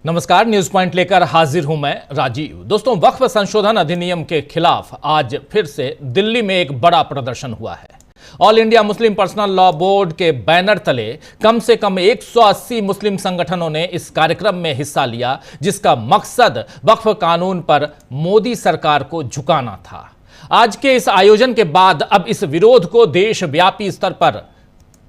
नमस्कार, news point लेकर हाजिर हूं मैं राजीव। दोस्तों, वक्फ संशोधन अधिनियम के खिलाफ आज फिर से दिल्ली में एक बड़ा प्रदर्शन हुआ है। All India Muslim personal law board के बैनर तले कम से कम 180 मुस्लिम संगठनों ने इस कार्यक्रम में हिस्सा लिया, जिसका मकसद वक्फ कानून पर मोदी सरकार को झुकाना था। आज के इस आयोजन के बाद अब इस विरोध को देशव्यापी स्तर पर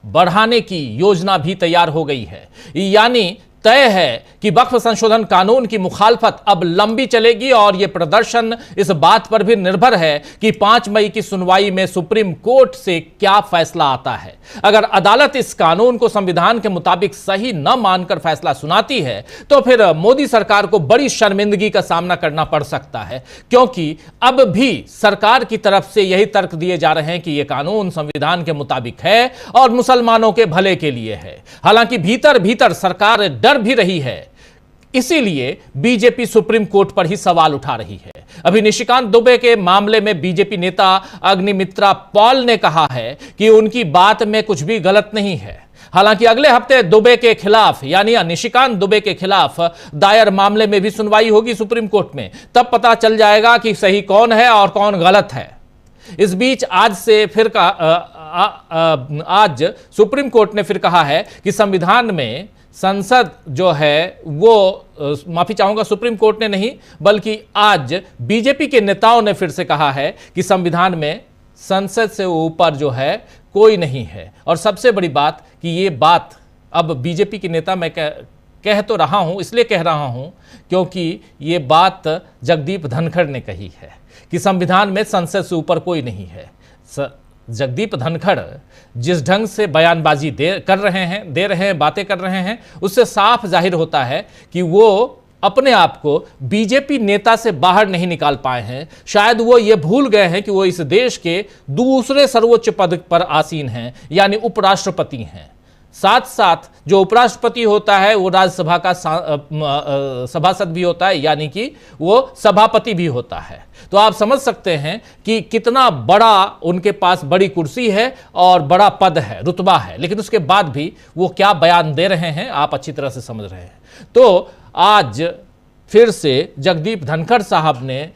बढ़ाने की योजना भी तैयार हो गई है। यानी तय है कि वक्फ संशोधन कानून की मुखालफत अब लंबी चलेगी और यह प्रदर्शन इस बात पर भी निर्भर है कि 5 मई की सुनवाई में सुप्रीम कोर्ट से क्या फैसला आता है। अगर अदालत इस कानून को संविधान के मुताबिक सही न मानकर फैसला सुनाती है तो फिर मोदी सरकार को बड़ी शर्मिंदगी का सामना करना पड़ सकता है, क्योंकि अब भी सरकार की तरफ से यही तर्क दिए जा रहे हैं कि यह कानून संविधान के मुताबिक है और मुसलमानों के भले के लिए है। हालांकि भीतर भीतर सरकार डर भी रही है, इसीलिए बीजेपी सुप्रीम कोर्ट पर ही सवाल उठा रही है। अभी निशिकांत दुबे के मामले में बीजेपी नेता अग्निमित्रा पॉल ने कहा है कि उनकी बात में कुछ भी गलत नहीं है। हालांकि अगले हफ्ते दुबे के खिलाफ यानी निशिकांत दुबे के खिलाफ दायर मामले में भी सुनवाई होगी सुप्रीम कोर्ट में। तब पता चल जाएगा कि सही कौन है और कौन गलत है। इस बीच आज सुप्रीम कोर्ट ने फिर कहा है कि संविधान में संसद जो है वो माफी चाहूंगा, सुप्रीम कोर्ट ने नहीं बल्कि आज बीजेपी के नेताओं ने फिर से कहा है कि संविधान में संसद से ऊपर जो है कोई नहीं है। और सबसे बड़ी बात कि ये बात अब बीजेपी के नेता मैं कह तो रहा हूं, इसलिए कह रहा हूं क्योंकि ये बात जगदीप धनखड़ ने कही है कि संविधान में संसद से ऊपर कोई नहीं है। जगदीप धनखड़ जिस ढंग से बयानबाजी दे रहे हैं, बातें कर रहे हैं, उससे साफ जाहिर होता है कि वो अपने आप को बीजेपी नेता से बाहर नहीं निकाल पाए हैं। शायद वो ये भूल गए हैं कि वो इस देश के दूसरे सर्वोच्च पद पर आसीन हैं, यानी उपराष्ट्रपति हैं। साथ साथ जो उपराष्ट्रपति होता है वो राज्यसभा का सभासद भी होता है, यानी कि वो सभापति भी होता है। तो आप समझ सकते हैं कि कितना बड़ा उनके पास बड़ी कुर्सी है और बड़ा पद है, रुतबा है, लेकिन उसके बाद भी वो क्या बयान दे रहे हैं आप अच्छी तरह से समझ रहे हैं। तो आज फिर से जगदीप धनखड़ साहब ने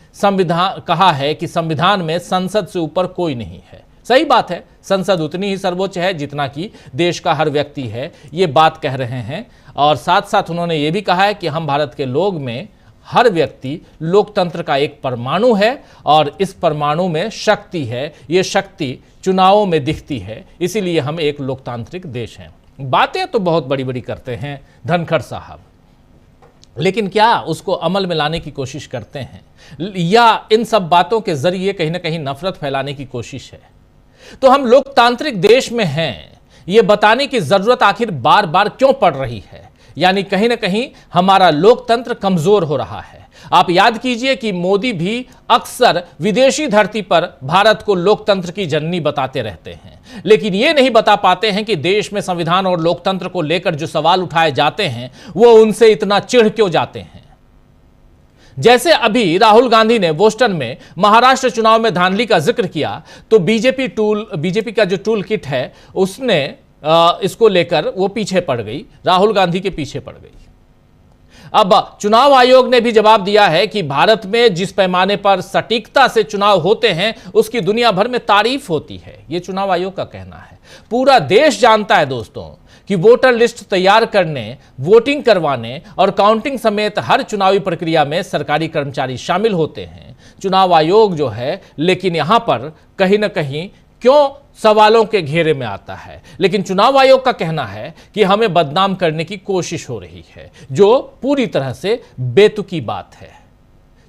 कहा है कि संविधान में संसद से ऊपर कोई नहीं है। सही बात है, संसद उतनी ही सर्वोच्च है जितना कि देश का हर व्यक्ति है, ये बात कह रहे हैं। और साथ साथ उन्होंने ये भी कहा है कि हम भारत के लोग में हर व्यक्ति लोकतंत्र का एक परमाणु है और इस परमाणु में शक्ति है, ये शक्ति चुनावों में दिखती है, इसीलिए हम एक लोकतांत्रिक देश हैं। बातें तो बहुत बड़ी बड़ी करते हैं धनखड़ साहब, लेकिन क्या उसको अमल में लाने की कोशिश करते हैं या इन सब बातों के जरिए कहीं ना कहीं नफरत फैलाने की कोशिश है। तो हम लोकतांत्रिक देश में हैं, यह बताने की जरूरत आखिर बार बार क्यों पड़ रही है। यानी कहीं ना कहीं हमारा लोकतंत्र कमजोर हो रहा है। आप याद कीजिए कि मोदी भी अक्सर विदेशी धरती पर भारत को लोकतंत्र की जननी बताते रहते हैं, लेकिन यह नहीं बता पाते हैं कि देश में संविधान और लोकतंत्र को लेकर जो सवाल उठाए जाते हैं वो उनसे इतना चिढ़ क्यों जाते हैं। जैसे अभी राहुल गांधी ने बोस्टन में महाराष्ट्र चुनाव में धांधली का जिक्र किया तो बीजेपी का जो टूल किट है उसने इसको लेकर वो पीछे पड़ गई, राहुल गांधी के पीछे पड़ गई। अब चुनाव आयोग ने भी जवाब दिया है कि भारत में जिस पैमाने पर सटीकता से चुनाव होते हैं उसकी दुनिया भर में तारीफ होती है। यह चुनाव आयोग का कहना है। पूरा देश जानता है दोस्तों कि वोटर लिस्ट तैयार करने, वोटिंग करवाने और काउंटिंग समेत हर चुनावी प्रक्रिया में सरकारी कर्मचारी शामिल होते हैं, चुनाव आयोग जो है। लेकिन यहां पर कहीं ना कहीं क्यों सवालों के घेरे में आता है। लेकिन चुनाव आयोग का कहना है कि हमें बदनाम करने की कोशिश हो रही है, जो पूरी तरह से बेतुकी बात है।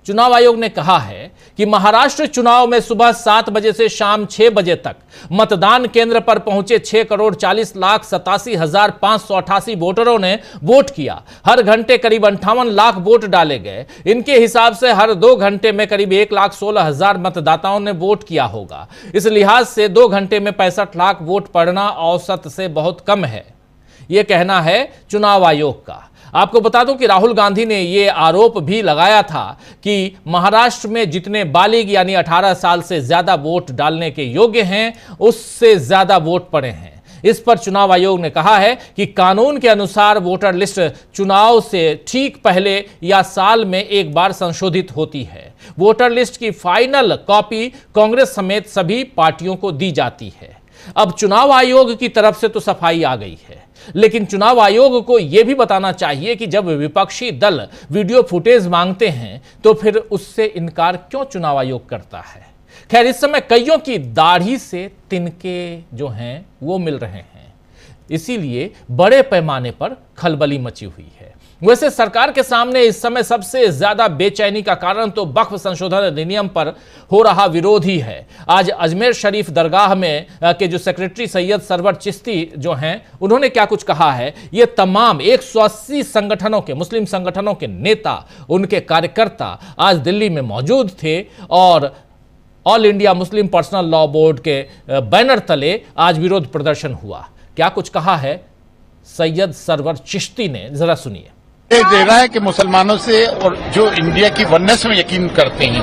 चुनाव आयोग ने कहा है कि महाराष्ट्र चुनाव में सुबह 7 बजे से शाम 6 बजे तक मतदान केंद्र पर पहुंचे 6,40,87,588 वोटरों ने वोट किया। हर घंटे करीब 58 लाख वोट डाले गए। इनके हिसाब से हर 2 घंटे में करीब 1,16,000 मतदाताओं ने वोट किया होगा। इस लिहाज से 2 घंटे में 65 लाख वोट पड़ना औसत से बहुत कम है, यह कहना है चुनाव आयोग का। आपको बता दूं कि राहुल गांधी ने यह आरोप भी लगाया था कि महाराष्ट्र में जितने बालिग यानी 18 साल से ज्यादा वोट डालने के योग्य हैं उससे ज्यादा वोट पड़े हैं। इस पर चुनाव आयोग ने कहा है कि कानून के अनुसार वोटर लिस्ट चुनाव से ठीक पहले या साल में एक बार संशोधित होती है। वोटर लिस्ट की फाइनल कॉपी कांग्रेस समेत सभी पार्टियों को दी जाती है। अब चुनाव आयोग की तरफ से तो सफाई आ गई है, लेकिन चुनाव आयोग को यह भी बताना चाहिए कि जब विपक्षी दल वीडियो फुटेज मांगते हैं तो फिर उससे इनकार क्यों चुनाव आयोग करता है। खैर, इस समय कईयों की दाढ़ी से तिनके जो हैं वो मिल रहे हैं, इसीलिए बड़े पैमाने पर खलबली मची हुई है। वैसे सरकार के सामने इस समय सबसे ज्यादा बेचैनी का कारण तो वक्फ संशोधन अधिनियम पर हो रहा विरोध ही है। आज अजमेर शरीफ दरगाह में के जो सेक्रेटरी सैयद सरवर चिश्ती जो हैं, उन्होंने क्या कुछ कहा है। ये तमाम 180 संगठनों के, मुस्लिम संगठनों के नेता, उनके कार्यकर्ता आज दिल्ली में मौजूद थे और all India Muslim personal law board के बैनर तले आज विरोध प्रदर्शन हुआ। क्या कुछ कहा है सैयद सरवर चिश्ती ने, जरा सुनिए। दे रहा है कि मुसलमानों से और जो इंडिया की वननेस में यकीन करते हैं,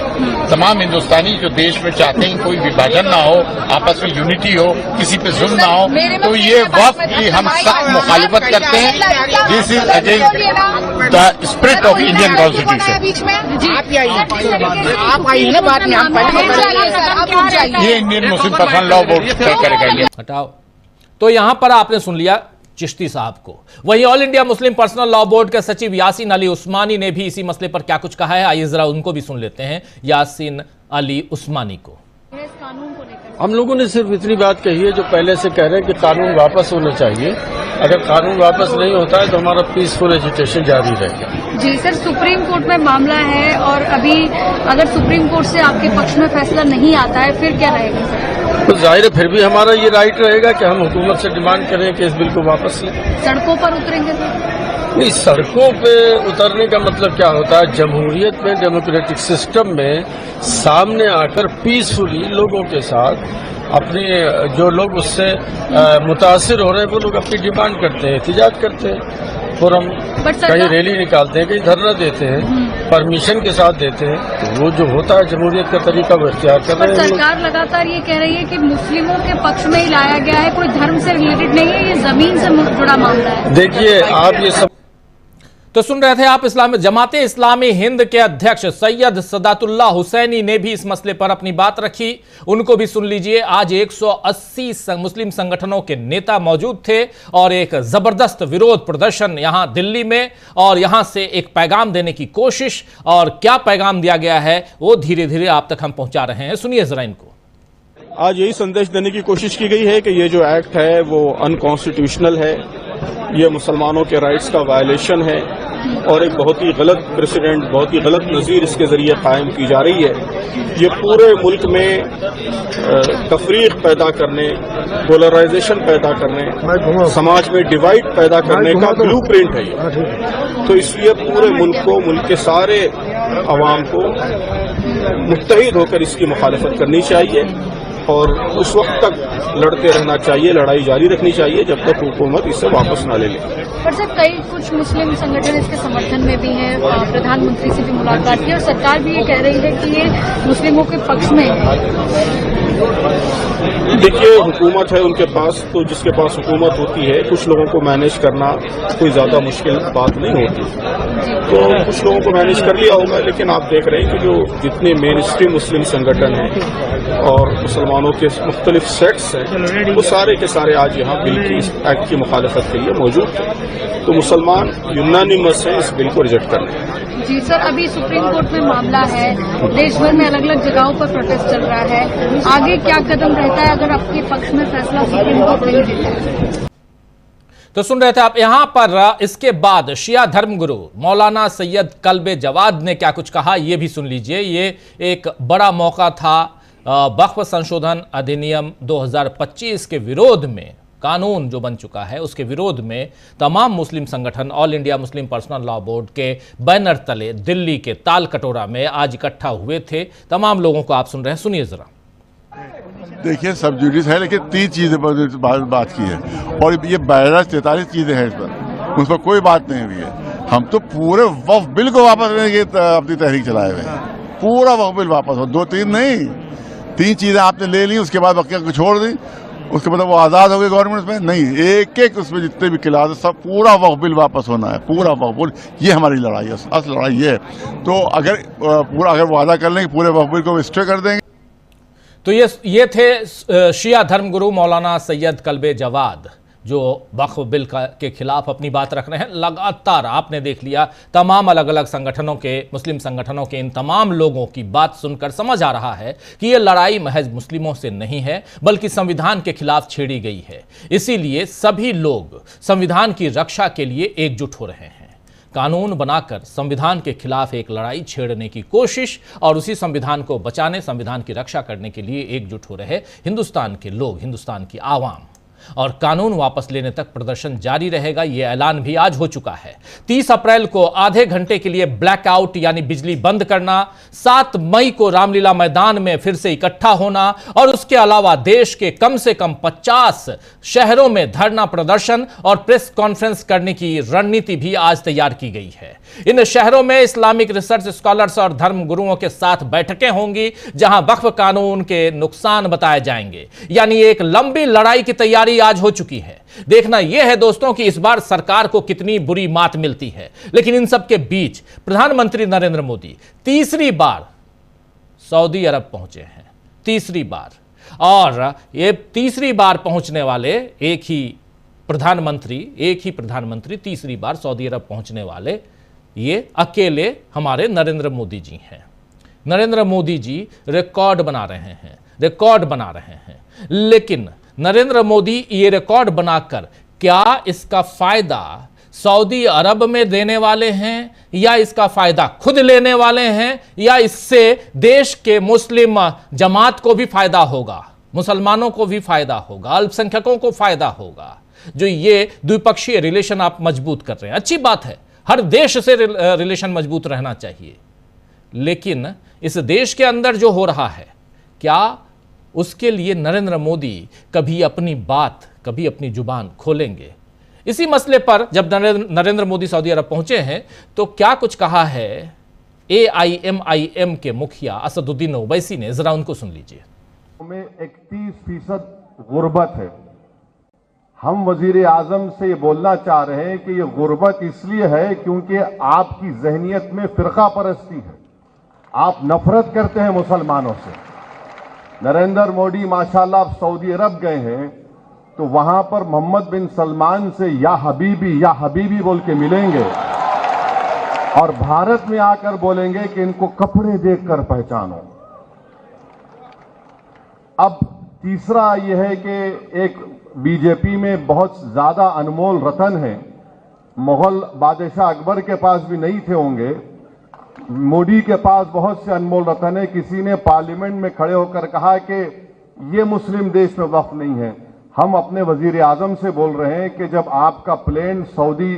तमाम हिंदुस्तानी जो देश में चाहते हैं कोई विभाजन ना हो, आपस में यूनिटी हो, किसी पे जुल्म ना हो, तो ये वक्त की हम सख्त मुखालिफत करते हैं। This is against the spirit of Indian constitution. आप आइए ना बात में, ये Indian Muslim personal law board तय करेगा। हटाओ। तो यहां पर आपने सुन लिया चिश्ती साहब को। वहीं all India Muslim personal law board के सचिव यासीन अली उस्मानी ने भी इसी मसले पर क्या कुछ कहा है। आइए जरा उनको भी सुन लेते हैं, यासीन अली उस्मानी को। हम लोगों ने सिर्फ इतनी बात कही है जो पहले से कह रहे हैं कि कानून वापस होना चाहिए। अगर कानून वापस नहीं होता है तो हमारा पीसफुल एजिटेशन जारी रहेगा। जी सर, सुप्रीम कोर्ट में मामला है और अभी अगर सुप्रीम कोर्ट से आपके पक्ष में फैसला नहीं आता है फिर क्या रहेगा सर? तो जाहिर है फिर भी हमारा ये राइट रहेगा कि हम हुकूमत से डिमांड करें कि इस बिल को वापस लें। सड़कों पर उतरेंगे सर? नहीं, सड़कों पे उतरने का मतलब क्या होता है। जमहूरियत में, डेमोक्रेटिक सिस्टम में सामने आकर पीसफुली लोगों के साथ अपने जो लोग उससे मुतासिर हो रहे हैं वो लोग अपनी डिमांड करते हैं, एहतिजाज करते हैं, फोरम कहीं रैली निकालते हैं, कहीं धरना देते हैं, परमिशन के साथ देते हैं। तो वो जो होता है जमहूरियत का तरीका वो इख्तियार कर रहे हैं। सरकार लगातार ये कह रही है कि मुस्लिमों के पक्ष में ही लाया गया है, कोई धर्म से रिलेटेड नहीं है, ये जमीन से जुड़ा मामला है। देखिए, आप ये सब तो सुन रहे थे आप। जमाते इस्लामी हिंद के अध्यक्ष सैयद सदातुल्लाह हुसैनी ने भी इस मसले पर अपनी बात रखी, उनको भी सुन लीजिए। आज 180 मुस्लिम संगठनों के नेता मौजूद थे और एक जबरदस्त विरोध प्रदर्शन यहां दिल्ली में, और यहां से एक पैगाम देने की कोशिश, और क्या पैगाम दिया गया है वो धीरे धीरे आप तक हम पहुंचा रहे हैं। सुनिए जरा इनको। आज यही संदेश देने की कोशिश की गई है कि ये जो एक्ट है वो अनकॉन्स्टिट्यूशनल है, ये मुसलमानों के राइट्स का वायलेशन है और एक बहुत ही गलत प्रेसिडेंट, बहुत ही गलत नज़ीर इसके जरिए कायम की जा रही है। ये पूरे मुल्क में तफरीक पैदा करने, पोलराइजेशन पैदा करने, समाज में डिवाइड पैदा करने का ब्लूप्रिंट है ये। तो इसलिए पूरे मुल्क को, मुल्क के सारे अवाम को मुत्तहिद होकर इसकी मुखालफत करनी चाहिए और उस वक्त तक लड़ते रहना चाहिए, लड़ाई जारी रखनी चाहिए जब तक हुकूमत इसे वापस ना ले ले। पर सर, कई कुछ मुस्लिम संगठन इसके समर्थन में भी हैं, प्रधानमंत्री से भी मुलाकात की और सरकार भी ये कह रही है कि ये मुस्लिमों के पक्ष में है। देखिए, हुकूमत है उनके पास, तो जिसके पास हुकूमत होती है कुछ लोगों को मैनेज करना कोई ज्यादा मुश्किल बात नहीं होती, तो कुछ लोगों को मैनेज कर लिया होगा। लेकिन आप देख रहे हैं कि जो जितने मेन स्ट्रीम मुस्लिम संगठन हैं और मुसलमानों के मुख्तलिफ सेट्स हैं, वो सारे के सारे आज यहाँ बिल की, इस एक्ट की मुखालफत के लिए मौजूद थे। तो मुसलमान यूनानिमस हैं इस बिल को रिजेक्ट करने। जी सर, अभी सुप्रीम कोर्ट में मामला है, देश भर में अलग अलग जगहों पर प्रोटेस्ट चल रहा है, आगे क्या कदम रहता है अगर आपके पक्ष में फैसला सुप्रीम कोर्ट नहीं देता है? तो सुन रहे थे आप। यहां पर इसके बाद शिया धर्मगुरु मौलाना सैयद कल्बे जवाद ने क्या कुछ कहा, यह भी सुन लीजिए। ये एक बड़ा मौका था वक्फ संशोधन अधिनियम 2025 के विरोध में, कानून जो बन चुका है उसके विरोध में तमाम मुस्लिम संगठन all India Muslim personal law board के बैनर तले दिल्ली के ताल कटोरा में आज इकट्ठा हुए थे। तमाम लोगों को आप सुन रहे हैं, सुनिए जरा। देखिए, सब जुडिस है लेकिन 3 चीजें पर बात की है और ये 42-43 चीजें हैं, उस पर कोई बात नहीं हुई है। हम तो पूरे वक्फ बिल को वापस लेने की अपनी तहरीक चलाए हुए हैं। पूरा वक्फ बिल वापस हो, 2-3 नहीं, 3 चीजें आपने ले ली, उसके बाद बाकी को छोड़ दी। उसके बाद वो आज़ाद हो गए गवर्नमेंट में? नहीं, एक एक उसमें जितने भी क्लास सब पूरा वक्फ बिल वापस होना है, पूरा वक्फ बिल। ये हमारी लड़ाई है, असल लड़ाई ये है। तो अगर वादा कर लेंगे पूरे वक्फ बिल को स्टे कर देंगे। तो ये थे शिया धर्मगुरु मौलाना सैयद कल्बे जवाद, जो वक्फ बिल के खिलाफ अपनी बात रख रहे हैं। लगातार आपने देख लिया तमाम अलग अलग संगठनों के, मुस्लिम संगठनों के इन तमाम लोगों की बात सुनकर समझ आ रहा है कि यह लड़ाई महज मुस्लिमों से नहीं है बल्कि संविधान के खिलाफ छेड़ी गई है। इसीलिए सभी लोग संविधान की रक्षा के लिए एकजुट हो रहे हैं। कानून बनाकर संविधान के खिलाफ एक लड़ाई छेड़ने की कोशिश और उसी संविधान को बचाने, संविधान की रक्षा करने के लिए एकजुट हो रहे हिंदुस्तान के लोग, हिंदुस्तान की आवाम। और कानून वापस लेने तक प्रदर्शन जारी रहेगा। यह ऐलान भी आज हो चुका है। 30 अप्रैल को आधे घंटे के लिए ब्लैकआउट यानी बिजली बंद करना, 7 मई को रामलीला मैदान में फिर से इकट्ठा होना और उसके अलावा देश के कम से कम 50 शहरों में धरना प्रदर्शन और प्रेस कॉन्फ्रेंस करने की रणनीति भी आज तैयार की गई है। इन शहरों में इस्लामिक रिसर्च स्कॉलर्स और धर्म गुरुओं के साथ बैठकें होंगी जहां वक्फ कानून के नुकसान बताए जाएंगे। यानी एक लंबी लड़ाई की तैयारी आज हो चुकी है। देखना यह है दोस्तों कि इस बार सरकार को कितनी बुरी मात मिलती है। लेकिन इन सब के बीच प्रधानमंत्री नरेंद्र मोदी तीसरी बार सऊदी अरब पहुंचे हैं, तीसरी बार। और ये तीसरी बार पहुंचने वाले एक ही प्रधानमंत्री तीसरी बार सऊदी अरब पहुंचने वाले ये अकेले हमारे नरेंद्र मोदी जी हैं। नरेंद्र मोदी जी रिकॉर्ड बना रहे हैं। लेकिन नरेंद्र मोदी ये रिकॉर्ड बनाकर क्या इसका फायदा सऊदी अरब में देने वाले हैं या इसका फायदा खुद लेने वाले हैं या इससे देश के मुस्लिम जमात को भी फायदा होगा, मुसलमानों को भी फायदा होगा, अल्पसंख्यकों को फायदा होगा? जो ये द्विपक्षीय रिलेशन आप मजबूत कर रहे हैं, अच्छी बात है, हर देश से रिलेशन मजबूत रहना चाहिए। लेकिन इस देश के अंदर जो हो रहा है, क्या उसके लिए नरेंद्र मोदी कभी अपनी बात, कभी अपनी जुबान खोलेंगे? इसी मसले पर जब नरेंद्र मोदी सऊदी अरब पहुंचे हैं तो क्या कुछ कहा है AIMIM के मुखिया असदुद्दीन ओवैसी ने, जरा उनको सुन लीजिए। में 31% गुर्बत है। हम वजीर आजम से ये बोलना चाह रहे हैं कि ये गुर्बत इसलिए है क्योंकि आपकी जहनियत में फिरका परस्ती है, आप नफरत करते हैं मुसलमानों से। नरेंद्र मोदी माशाल्लाह आप सऊदी अरब गए हैं तो वहां पर मोहम्मद बिन सलमान से या हबीबी बोल के मिलेंगे और भारत में आकर बोलेंगे कि इनको कपड़े देखकर पहचानो। अब तीसरा यह है कि एक बीजेपी में बहुत ज्यादा अनमोल रतन है, मुगल बादशाह अकबर के पास भी नहीं थे होंगे, मोदी के पास बहुत से अनमोल रतन है। किसी ने पार्लियामेंट में खड़े होकर कहा कि ये मुस्लिम देश में वक्फ नहीं है। हम अपने वजीर आजम से बोल रहे हैं कि जब आपका प्लेन सऊदी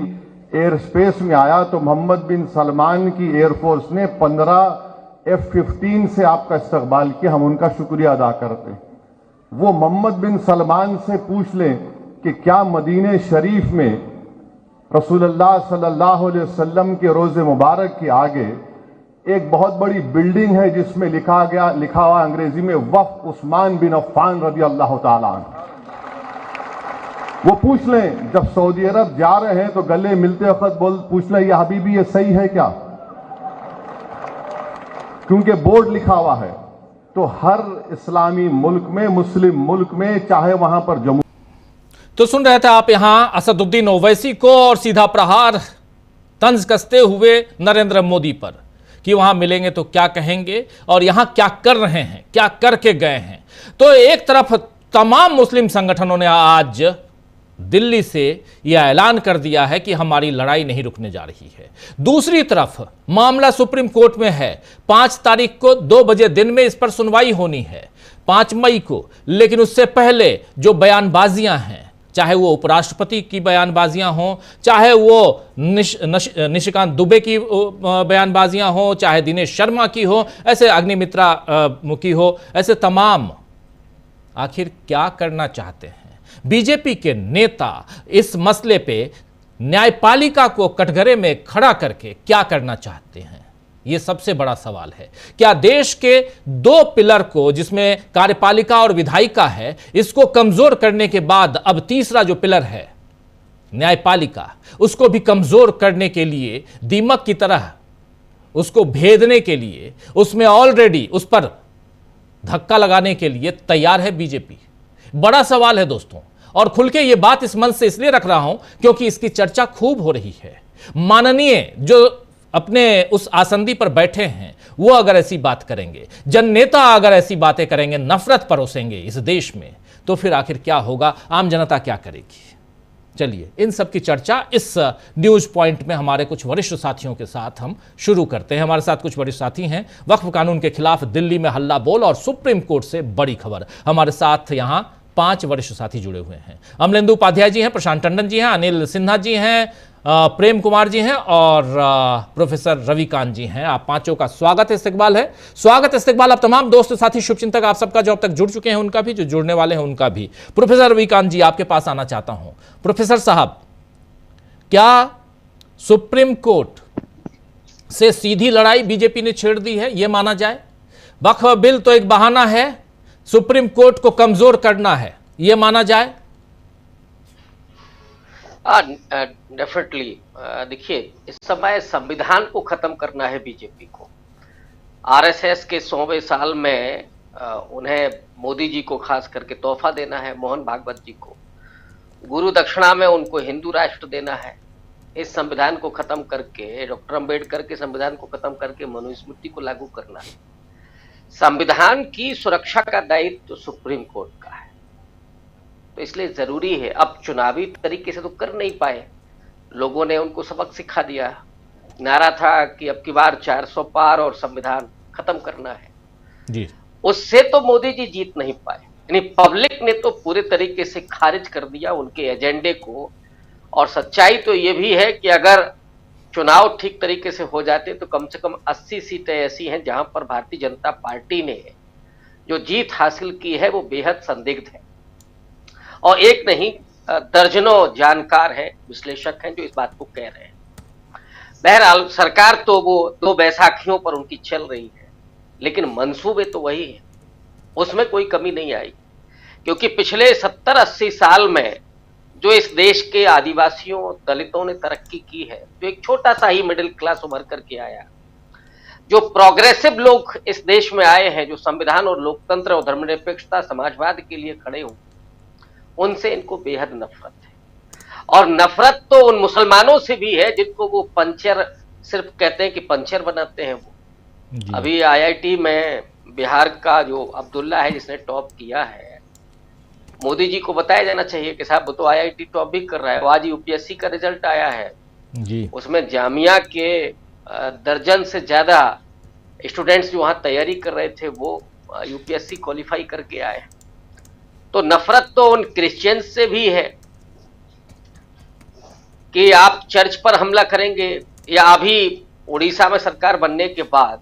एयर स्पेस में आया तो मोहम्मद बिन सलमान की एयरफोर्स ने 15 F-15 से आपका इस्तकबाल किया, हम उनका शुक्रिया अदा करते हैं। वो मोहम्मद बिन सलमान से पूछ लें कि क्या मदीने शरीफ में रसूलुल्लाह सल्लल्लाहु अलैहि वसल्लम के रोज़े मुबारक के आगे एक बहुत बड़ी बिल्डिंग है जिसमें लिखा हुआ अंग्रेजी में वक्फ उस्मान बिन अफ़्फ़ान रज़ी अल्लाह ताला अन्हु। वो पूछ लें, जब सऊदी अरब जा रहे हैं तो गले मिलते वक्त पूछ लें, या हबीबी ये सही है क्या? क्योंकि बोर्ड लिखा हुआ है। तो हर इस्लामी मुल्क में, मुस्लिम मुल्क में, चाहे वहां पर जम्मू। तो सुन रहे थे आप यहां असदुद्दीन ओवैसी को, और सीधा प्रहार तंज कसते हुए नरेंद्र मोदी पर कि वहां मिलेंगे तो क्या कहेंगे और यहां क्या कर रहे हैं, क्या करके गए हैं। तो एक तरफ तमाम मुस्लिम संगठनों ने आज दिल्ली से यह ऐलान कर दिया है कि हमारी लड़ाई नहीं रुकने जा रही है। दूसरी तरफ मामला सुप्रीम कोर्ट में है। 5 तारीख को 2 बजे दिन में इस पर सुनवाई होनी है, 5 मई को। लेकिन उससे पहले जो बयानबाजियां हैं, चाहे वो उपराष्ट्रपति की बयानबाजियां हों, चाहे वो निशिकांत दुबे की बयानबाजियां हों, चाहे दिनेश शर्मा की हो, ऐसे अग्निमित्रा की हो, ऐसे तमाम आखिर क्या करना चाहते हैं बीजेपी के नेता? इस मसले पे न्यायपालिका को कटघरे में खड़ा करके क्या करना चाहते हैं? यह सबसे बड़ा सवाल है। क्या देश के दो पिलर को, जिसमें कार्यपालिका और विधायिका है, इसको कमजोर करने के बाद अब तीसरा जो पिलर है न्यायपालिका, उसको भी कमजोर करने के लिए, दीमक की तरह उसको भेदने के लिए, उसमें ऑलरेडी उस पर धक्का लगाने के लिए तैयार है बीजेपी? बड़ा सवाल है दोस्तों, और खुल के ये बात इस मंच से इसलिए रख रहा हूं क्योंकि इसकी चर्चा खूब हो रही है। माननीय जो अपने उस आसंदी पर बैठे हैं, वो अगर ऐसी बात करेंगे, जन नेता अगर ऐसी बातें करेंगे, नफरत परोसेंगे इस देश में, तो फिर आखिर क्या होगा, आम जनता क्या करेगी? चलिए इन सब की चर्चा इस न्यूज पॉइंट में हमारे कुछ वरिष्ठ साथियों के साथ हम शुरू करते हैं। हमारे साथ कुछ वरिष्ठ साथी हैं। वक्फ कानून के खिलाफ दिल्ली में हल्ला बोल और सुप्रीम कोर्ट से बड़ी खबर। हमारे साथ यहां 5 वरिष्ठ साथी जुड़े हुए हैं। अमलेंदु उपाध्याय जी हैं, प्रशांत टंडन जी हैं, अनिल सिन्हा जी हैं, प्रेम कुमार जी हैं और प्रोफेसर रविकांत जी हैं। आप पांचों का स्वागत इस्तकबाल है। स्वागत इस्तकबाल आप तमाम दोस्त साथी शुभचिंतक आप सबका, जो अब तक जुड़ चुके हैं उनका भी, जो जुड़ने वाले हैं उनका भी। प्रोफेसर रविकांत जी, आपके पास आना चाहता हूं। प्रोफेसर साहब, क्या सुप्रीम कोर्ट से सीधी लड़ाई बीजेपी ने छेड़ दी है, यह माना जाए? वक्फ बिल तो एक बहाना है, सुप्रीम कोर्ट को कमजोर करना है, यह माना जाए? डेफिनेटली। देखिए, इस समय संविधान को खत्म करना है बीजेपी को। आरएसएस के 100वें साल में उन्हें मोदी जी को खास करके तोहफा देना है, मोहन भागवत जी को गुरु दक्षिणा में उनको हिंदू राष्ट्र देना है। इस संविधान को खत्म करके, डॉक्टर अंबेडकर के संविधान को खत्म करके मनुस्मृति को लागू करना है। संविधान की सुरक्षा का दायित्व तो सुप्रीम कोर्ट का है, तो इसलिए जरूरी है। अब चुनावी तरीके से तो कर नहीं पाए, लोगों ने उनको सबक सिखा दिया। नारा था कि अब की बार 400 पार और संविधान खत्म करना है जी। उससे तो मोदी जी जीत नहीं पाए, यानी पब्लिक ने तो पूरे तरीके से खारिज कर दिया उनके एजेंडे को। और सच्चाई तो ये भी है कि अगर चुनाव ठीक तरीके से हो जाते तो कम से कम 80 सीटें ऐसी हैं जहां पर भारतीय जनता पार्टी ने जो जीत हासिल की है वो बेहद संदिग्ध है। और एक नहीं, दर्जनों जानकार हैं, विश्लेषक हैं जो इस बात को कह रहे हैं। बहरहाल सरकार तो वो 2 बैसाखियों पर उनकी चल रही है, लेकिन मंसूबे तो वही है, उसमें कोई कमी नहीं आई। क्योंकि पिछले 70-80 साल में जो इस देश के आदिवासियों, दलितों ने तरक्की की है, जो एक छोटा सा ही मिडिल क्लास उभर करके आया, जो प्रोग्रेसिव लोग इस देश में आए हैं, जो संविधान और लोकतंत्र और धर्मनिरपेक्षता, समाजवाद के लिए खड़े हों, उनसे इनको बेहद नफरत है। और नफरत तो उन मुसलमानों से भी है जिनको वो पंचर सिर्फ कहते हैं कि पंचर बनाते हैं वो। अभी आईआईटी में बिहार का जो अब्दुल्ला है जिसने टॉप किया है, मोदी जी को बताया जाना चाहिए कि साहब वो तो आईआईटी टॉप भी कर रहा है। आज यूपीएससी का रिजल्ट आया है जी, उसमें जामिया के दर्जन से ज्यादा स्टूडेंट्स जो वहां तैयारी कर रहे थे वो यूपीएससी क्वालिफाई करके आए। तो नफरत तो उन क्रिश्चियंस से भी है कि आप चर्च पर हमला करेंगे, या अभी उड़ीसा में सरकार बनने के बाद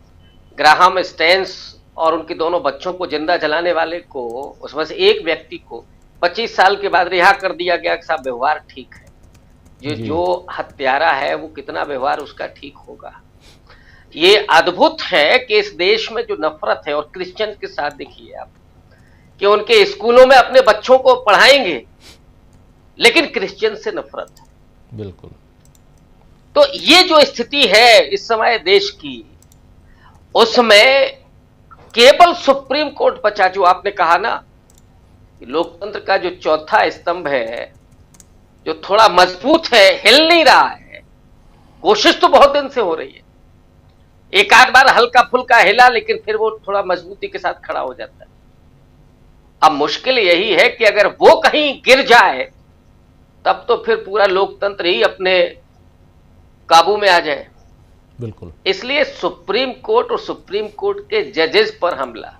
ग्राहम स्टेन्स और उनके दोनों बच्चों को जिंदा जलाने वाले को, उसमें से एक व्यक्ति को 25 साल के बाद रिहा कर दिया गया कि साहब व्यवहार ठीक है। जो हत्यारा है वो कितना व्यवहार उसका ठीक होगा। ये अद्भुत है कि इस देश में जो नफरत है, और क्रिश्चियन के साथ देखिए आप कि उनके स्कूलों में अपने बच्चों को पढ़ाएंगे लेकिन क्रिश्चियन से नफरत है। बिल्कुल। तो ये जो स्थिति है इस समय देश की, उसमें केवल सुप्रीम कोर्ट बचा। जो आपने कहा ना, लोकतंत्र का जो चौथा स्तंभ है, जो थोड़ा मजबूत है, हिल नहीं रहा है। कोशिश तो बहुत दिन से हो रही है, एक आध बार हल्का फुल्का हिला, लेकिन फिर वो थोड़ा मजबूती के साथ खड़ा हो जाता है। अब मुश्किल यही है कि अगर वो कहीं गिर जाए तब तो फिर पूरा लोकतंत्र ही अपने काबू में आ जाए। बिल्कुल। इसलिए सुप्रीम कोर्ट और सुप्रीम कोर्ट के जजेस पर हमला।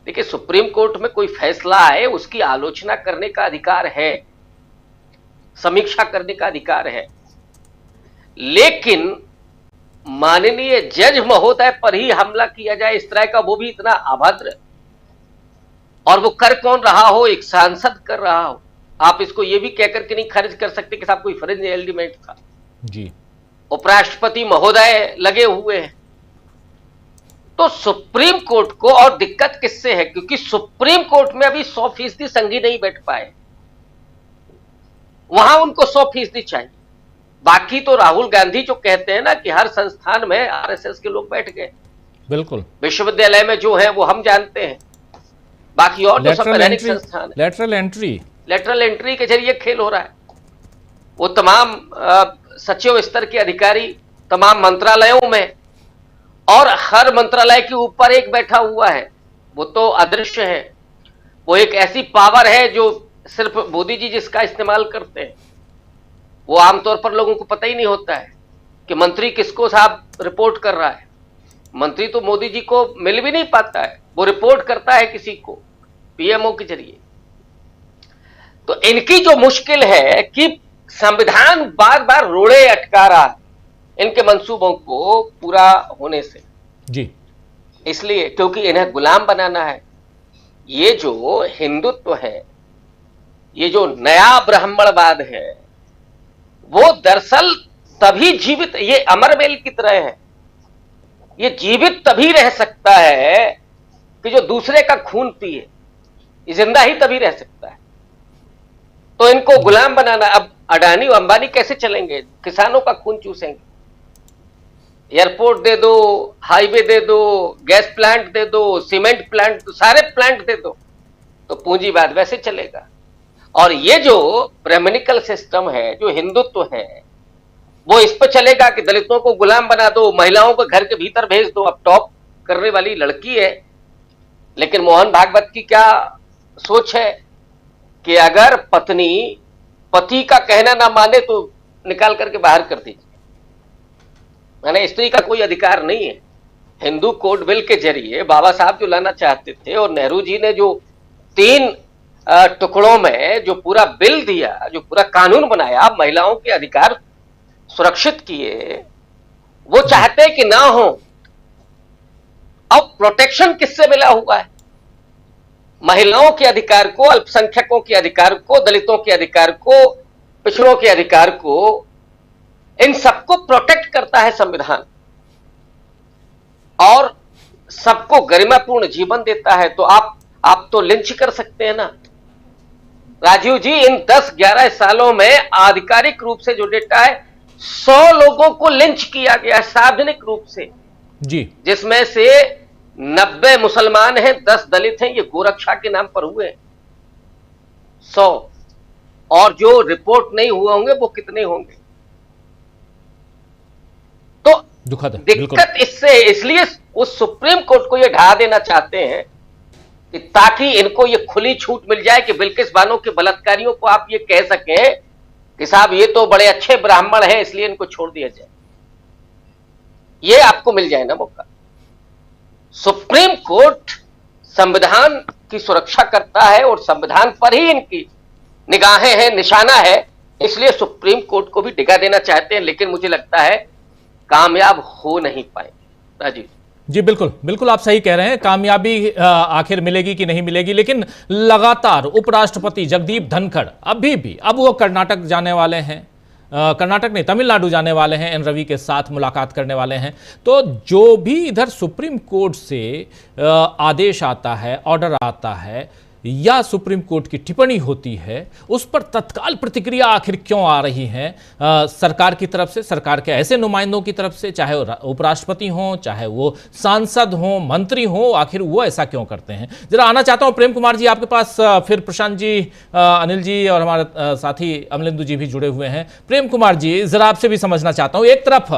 देखिए, सुप्रीम कोर्ट में कोई फैसला आए उसकी आलोचना करने का अधिकार है, समीक्षा करने का अधिकार है, लेकिन माननीय जज महोदय पर ही हमला किया जाए इस तरह का, वो भी इतना अभद्र, और वो कर कौन रहा हो, एक सांसद कर रहा हो। आप इसको ये भी कहकर के नहीं खारिज कर सकते कि साहब कोई फर्ज एलिमेंट था जी। उपराष्ट्रपति महोदय लगे हुए हैं, तो सुप्रीम कोर्ट को, और दिक्कत किससे है, क्योंकि सुप्रीम कोर्ट में अभी 100% संघी नहीं बैठ पाए, वहां उनको 100% चाहिए। बाकी तो राहुल गांधी जो कहते हैं ना कि हर संस्थान में आरएसएस के लोग बैठ गए, बिल्कुल विश्वविद्यालय में जो है वो हम जानते हैं, बाकी और जो संवैधानिक संस्थान है, लेटरल एंट्री के जरिए खेल हो रहा है। वो तमाम सचिव स्तर के अधिकारी तमाम मंत्रालयों में, और हर मंत्रालय के ऊपर एक बैठा हुआ है, वो तो अदृश्य है, वो एक ऐसी पावर है जो सिर्फ मोदी जी जिसका इस्तेमाल करते हैं। वो आमतौर पर लोगों को पता ही नहीं होता है कि मंत्री किसको साहब रिपोर्ट कर रहा है। मंत्री तो मोदी जी को मिल भी नहीं पाता है, वो रिपोर्ट करता है किसी को, पीएमओ के जरिए। तो इनकी जो मुश्किल है कि संविधान बार बार रोड़े अटका रहा है इनके मंसूबों को पूरा होने से जी, इसलिए क्योंकि इन्हें गुलाम बनाना है। ये जो हिंदुत्व है, ये जो नया ब्राह्मणवाद है, वो दरअसल तभी जीवित, ये अमरवेल की तरह है, ये जीवित तभी रह सकता है कि जो दूसरे का खून पिए, ये जिंदा ही तभी रह सकता है। तो इनको गुलाम बनाना, अब अडानी और अंबानी कैसे चलेंगे, किसानों का खून चूसेंगे। एयरपोर्ट दे दो, हाईवे दे दो, गैस प्लांट दे दो, सीमेंट प्लांट, सारे प्लांट दे दो, तो पूंजीवाद वैसे चलेगा। और ये जो ब्राह्मणिकल सिस्टम है, जो हिंदुत्व है, वो इस पर चलेगा कि दलितों को गुलाम बना दो, महिलाओं को घर के भीतर भेज दो। अब टॉप करने वाली लड़की है, लेकिन मोहन भागवत की क्या सोच है कि अगर पत्नी पति का कहना ना माने तो निकाल करके बाहर कर दीजिए। माने स्त्री का कोई अधिकार नहीं है। हिंदू कोड बिल के जरिए बाबा साहब जो लाना चाहते थे, और नेहरू जी ने जो 3 टुकड़ों में जो पूरा बिल दिया, जो पूरा कानून बनाया, महिलाओं के अधिकार सुरक्षित किए, वो चाहते कि ना हो। अब प्रोटेक्शन किससे मिला हुआ है? महिलाओं के अधिकार को, अल्पसंख्यकों के अधिकार को, दलितों के अधिकार को, पिछड़ों के अधिकार को, इन सबको प्रोटेक्ट करता है संविधान, और सबको गरिमापूर्ण जीवन देता है। तो आप तो लिंच कर सकते हैं ना राजीव जी। इन 10-11 सालों में आधिकारिक रूप से जो डेटा है, 100 लोगों को लिंच किया गया सार्वजनिक रूप से जी, जिसमें से 90 मुसलमान हैं, 10 दलित हैं। ये गोरक्षा के नाम पर हुए 100, और जो रिपोर्ट नहीं हुए होंगे वो कितने होंगे। तो दिक्कत इससे, इसलिए उस सुप्रीम कोर्ट को ये ढा देना चाहते हैं कि ताकि इनको ये खुली छूट मिल जाए कि बिल्किस बानो के बलात्कारियों को आप ये कह सकें कि साहब ये तो बड़े अच्छे ब्राह्मण हैं, इसलिए इनको छोड़ दिया जाए। ये आपको मिल जाए ना मौका। सुप्रीम कोर्ट संविधान की सुरक्षा करता है और संविधान पर ही इनकी निगाहें हैं, निशाना है, इसलिए सुप्रीम कोर्ट को भी डिगा देना चाहते हैं। लेकिन मुझे लगता है कामयाब हो नहीं पाए। राजीव जी, बिल्कुल बिल्कुल आप सही कह रहे हैं। कामयाबी आखिर मिलेगी कि नहीं मिलेगी, लेकिन लगातार उपराष्ट्रपति जगदीप धनखड़ अभी भी, अब वो कर्नाटक जाने वाले हैं, कर्नाटक नहीं तमिलनाडु जाने वाले हैं, एन रवि के साथ मुलाकात करने वाले हैं। तो जो भी इधर सुप्रीम कोर्ट से आदेश आता है, ऑर्डर आता है, या सुप्रीम कोर्ट की टिप्पणी होती है, उस पर तत्काल प्रतिक्रिया आखिर क्यों आ रही है सरकार की तरफ से, सरकार के ऐसे नुमाइंदों की तरफ से, चाहे वो उपराष्ट्रपति हों, चाहे वो सांसद हों, मंत्री हों, आखिर वो ऐसा क्यों करते हैं? जरा आना चाहता हूं प्रेम कुमार जी आपके पास, फिर प्रशांत जी, अनिल जी और हमारे साथी अमलेंदु जी भी जुड़े हुए हैं। प्रेम कुमार जी, जरा आपसे भी समझना चाहता हूं, एक तरफ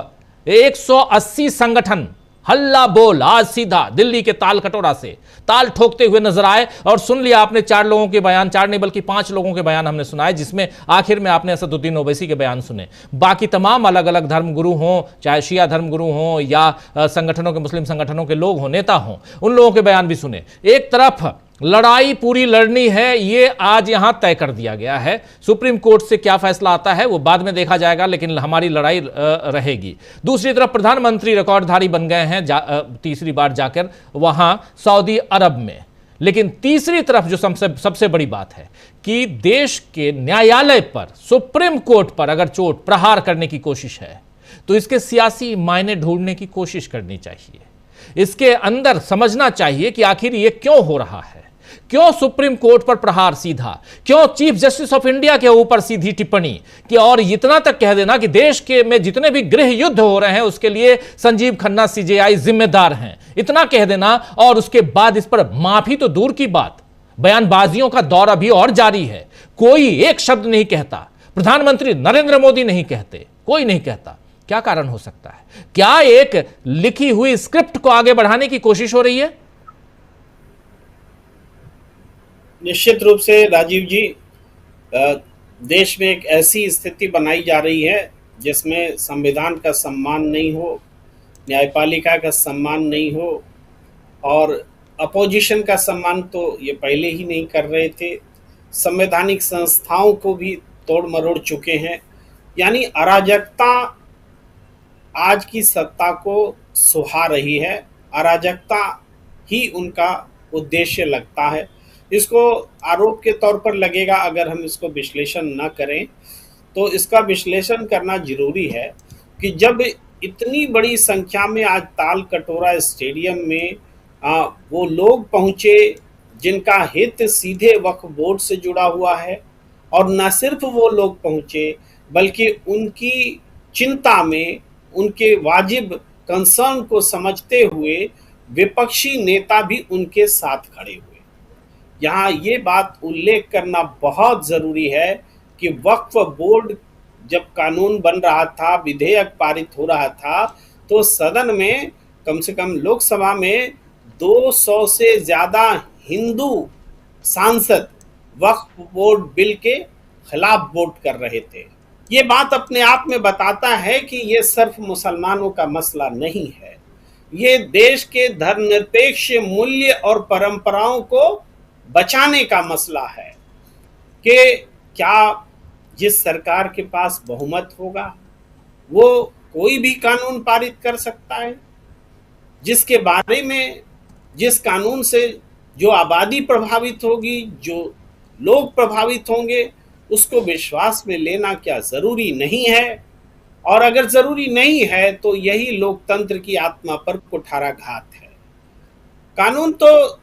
180 संगठन हल्ला बोल आज सीधा दिल्ली के ताल कटोरा से ताल ठोकते हुए नजर आए, और सुन लिया आपने 4 लोगों के बयान, 4 नहीं बल्कि 5 लोगों के बयान हमने सुनाए, जिसमें आखिर में आपने असदुद्दीन ओवैसी के बयान सुने। बाकी तमाम अलग अलग धर्मगुरु हों, चाहे शिया धर्मगुरु हों या संगठनों के, मुस्लिम संगठनों के लोग हों, नेता हों, उन लोगों के बयान भी सुने। एक तरफ लड़ाई पूरी लड़नी है, ये आज यहां तय कर दिया गया है। सुप्रीम कोर्ट से क्या फैसला आता है वो बाद में देखा जाएगा, लेकिन हमारी लड़ाई रहेगी। दूसरी तरफ प्रधानमंत्री रिकॉर्डधारी बन गए हैं तीसरी बार जाकर वहां सऊदी अरब में। लेकिन तीसरी तरफ जो सबसे बड़ी बात है कि देश के न्यायालय पर, सुप्रीम कोर्ट पर अगर चोट प्रहार करने की कोशिश है तो इसके सियासी मायने ढूंढने की कोशिश करनी चाहिए। इसके अंदर समझना चाहिए कि आखिर ये क्यों हो रहा है, क्यों सुप्रीम कोर्ट पर प्रहार सीधा, क्यों चीफ जस्टिस ऑफ इंडिया के ऊपर सीधी टिप्पणी कि और इतना तक कह देना कि देश के में जितने भी गृह युद्ध हो रहे हैं उसके लिए संजीव खन्ना सीजेआई जिम्मेदार हैं, इतना कह देना। और उसके बाद इस पर माफी तो दूर की बात, बयानबाजियों का दौर अभी और जारी है। कोई एक शब्द नहीं कहता, प्रधानमंत्री नरेंद्र मोदी नहीं कहते, कोई नहीं कहता। क्या कारण हो सकता है? क्या एक लिखी हुई स्क्रिप्ट को आगे बढ़ाने की कोशिश हो रही है? निश्चित रूप से राजीव जी, देश में एक ऐसी स्थिति बनाई जा रही है जिसमें संविधान का सम्मान नहीं हो, न्यायपालिका का सम्मान नहीं हो, और अपोजिशन का सम्मान तो ये पहले ही नहीं कर रहे थे, संवैधानिक संस्थाओं को भी तोड़ मरोड़ चुके हैं। यानी अराजकता आज की सत्ता को सुहा रही है, अराजकता ही उनका उद्देश्य लगता है। इसको आरोप के तौर पर लगेगा, अगर हम इसको विश्लेषण न करें तो इसका विश्लेषण करना जरूरी है कि जब इतनी बड़ी संख्या में आज ताल कटोरा स्टेडियम में वो लोग पहुंचे जिनका हित सीधे वक्फ बोर्ड से जुड़ा हुआ है, और न सिर्फ वो लोग पहुंचे बल्कि उनकी चिंता में उनके वाजिब कंसर्न को समझते हुए विपक्षी नेता भी उनके साथ खड़े हुए। यहाँ ये बात उल्लेख करना बहुत ज़रूरी है कि वक्फ बोर्ड जब कानून बन रहा था, विधेयक पारित हो रहा था, तो सदन में कम से कम लोकसभा में 200 से ज़्यादा हिंदू सांसद वक्फ बोर्ड बिल के खिलाफ वोट कर रहे थे। ये बात अपने आप में बताता है कि ये सिर्फ मुसलमानों का मसला नहीं है, ये देश के धर्मनिरपेक्ष मूल्य और परंपराओं को बचाने का मसला है कि क्या जिस सरकार के पास बहुमत होगा वो कोई भी कानून पारित कर सकता है, जिसके बारे में, जिस कानून से जो आबादी प्रभावित होगी, जो लोग प्रभावित होंगे, उसको विश्वास में लेना क्या जरूरी नहीं है? और अगर जरूरी नहीं है तो यही लोकतंत्र की आत्मा पर कुठाराघात है। कानून तो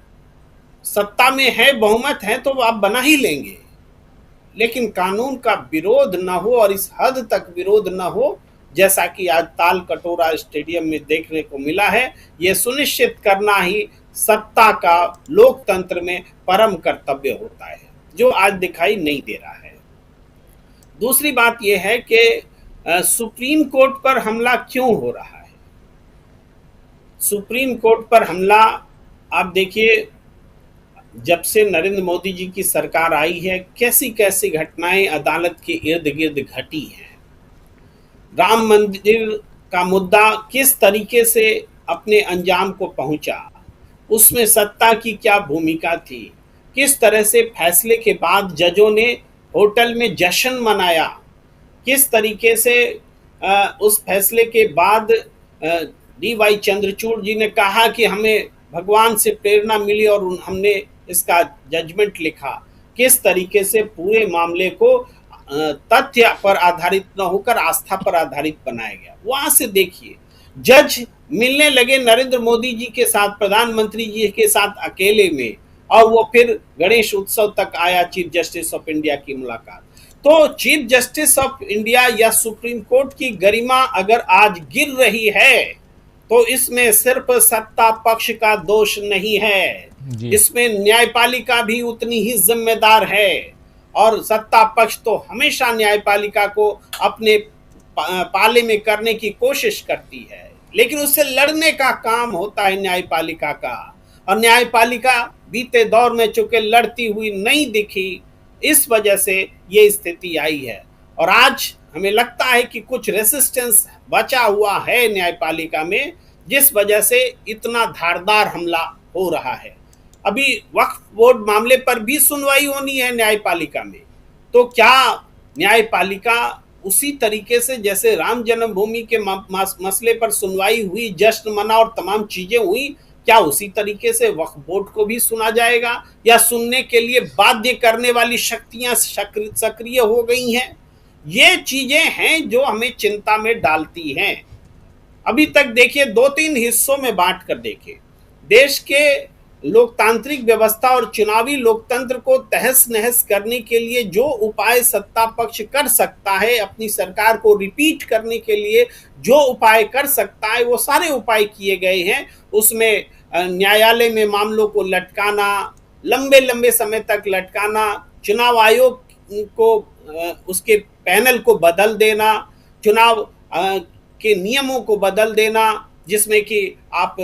सत्ता में है, बहुमत है तो आप बना ही लेंगे, लेकिन कानून का विरोध ना हो, और इस हद तक विरोध ना हो जैसा कि आज ताल कटोरा स्टेडियम में देखने को मिला है। यह सुनिश्चित करना ही सत्ता का लोकतंत्र में परम कर्तव्य होता है, जो आज दिखाई नहीं दे रहा है। दूसरी बात यह है कि सुप्रीम कोर्ट पर हमला क्यों हो रहा है? सुप्रीम कोर्ट पर हमला आप देखिए, जब से नरेंद्र मोदी जी की सरकार आई है, कैसी कैसी घटनाएं अदालत के इर्द गिर्द घटी हैं। राम मंदिर का मुद्दा किस तरीके से अपने अंजाम को पहुंचा, उसमें सत्ता की क्या भूमिका थी, किस तरह से फैसले के बाद जजों ने होटल में जश्न मनाया, किस तरीके से उस फैसले के बाद DY चंद्रचूड़ जी ने कहा कि हमें भगवान से प्रेरणा मिली और हमने इसका जजमेंट लिखा, किस तरीके से पूरे मामले को तथ्य पर आधारित न होकर आस्था पर आधारित बनाया गया। वहां से देखिए, जज मिलने लगे नरेंद्र मोदी जी के साथ, प्रधानमंत्री जी के साथ अकेले में, और वो फिर गणेश उत्सव तक आया चीफ जस्टिस ऑफ इंडिया की मुलाकात। तो चीफ जस्टिस ऑफ इंडिया या सुप्रीम कोर्ट की गरिमा अगर आज गिर रही है तो इसमें सिर्फ सत्ता पक्ष का दोष नहीं है, इसमें न्यायपालिका भी उतनी ही जिम्मेदार है। और सत्ता पक्ष तो हमेशा न्यायपालिका को अपने पाले में करने की कोशिश करती है, लेकिन उससे लड़ने का काम होता है न्यायपालिका का, और न्यायपालिका बीते दौर में चूंकि लड़ती हुई नहीं दिखी, इस वजह से ये स्थिति आई है। और आज हमें लगता है कि कुछ रेसिस्टेंस बचा हुआ है न्यायपालिका में, जिस वजह से इतना धारदार हमला हो रहा है। अभी वक्फ बोर्ड मामले पर भी सुनवाई होनी है न्यायपालिका में, तो क्या न्यायपालिका उसी तरीके से जैसे राम जन्मभूमि के मसले पर सुनवाई हुई, जश्न मना और तमाम चीजें हुई, क्या उसी तरीके से वक्फ बोर्ड को भी सुना जाएगा, या सुनने के लिए बाध्य करने वाली शक्तियां सक्रिय हो गई हैं? ये चीजें हैं जो हमें चिंता में डालती हैं। अभी तक देखिए 2-3 हिस्सों में बांट कर देखिए, देश के लोकतांत्रिक व्यवस्था और चुनावी लोकतंत्र को तहस नहस करने के लिए जो उपाय सत्ता पक्ष कर सकता है, अपनी सरकार को रिपीट करने के लिए जो उपाय कर सकता है, वो सारे उपाय किए गए हैं। उसमें न्यायालय में मामलों को लटकाना, लंबे लंबे समय तक लटकाना, चुनाव आयोग को उसके पैनल को बदल देना, चुनाव के नियमों को बदल देना, जिसमें कि आप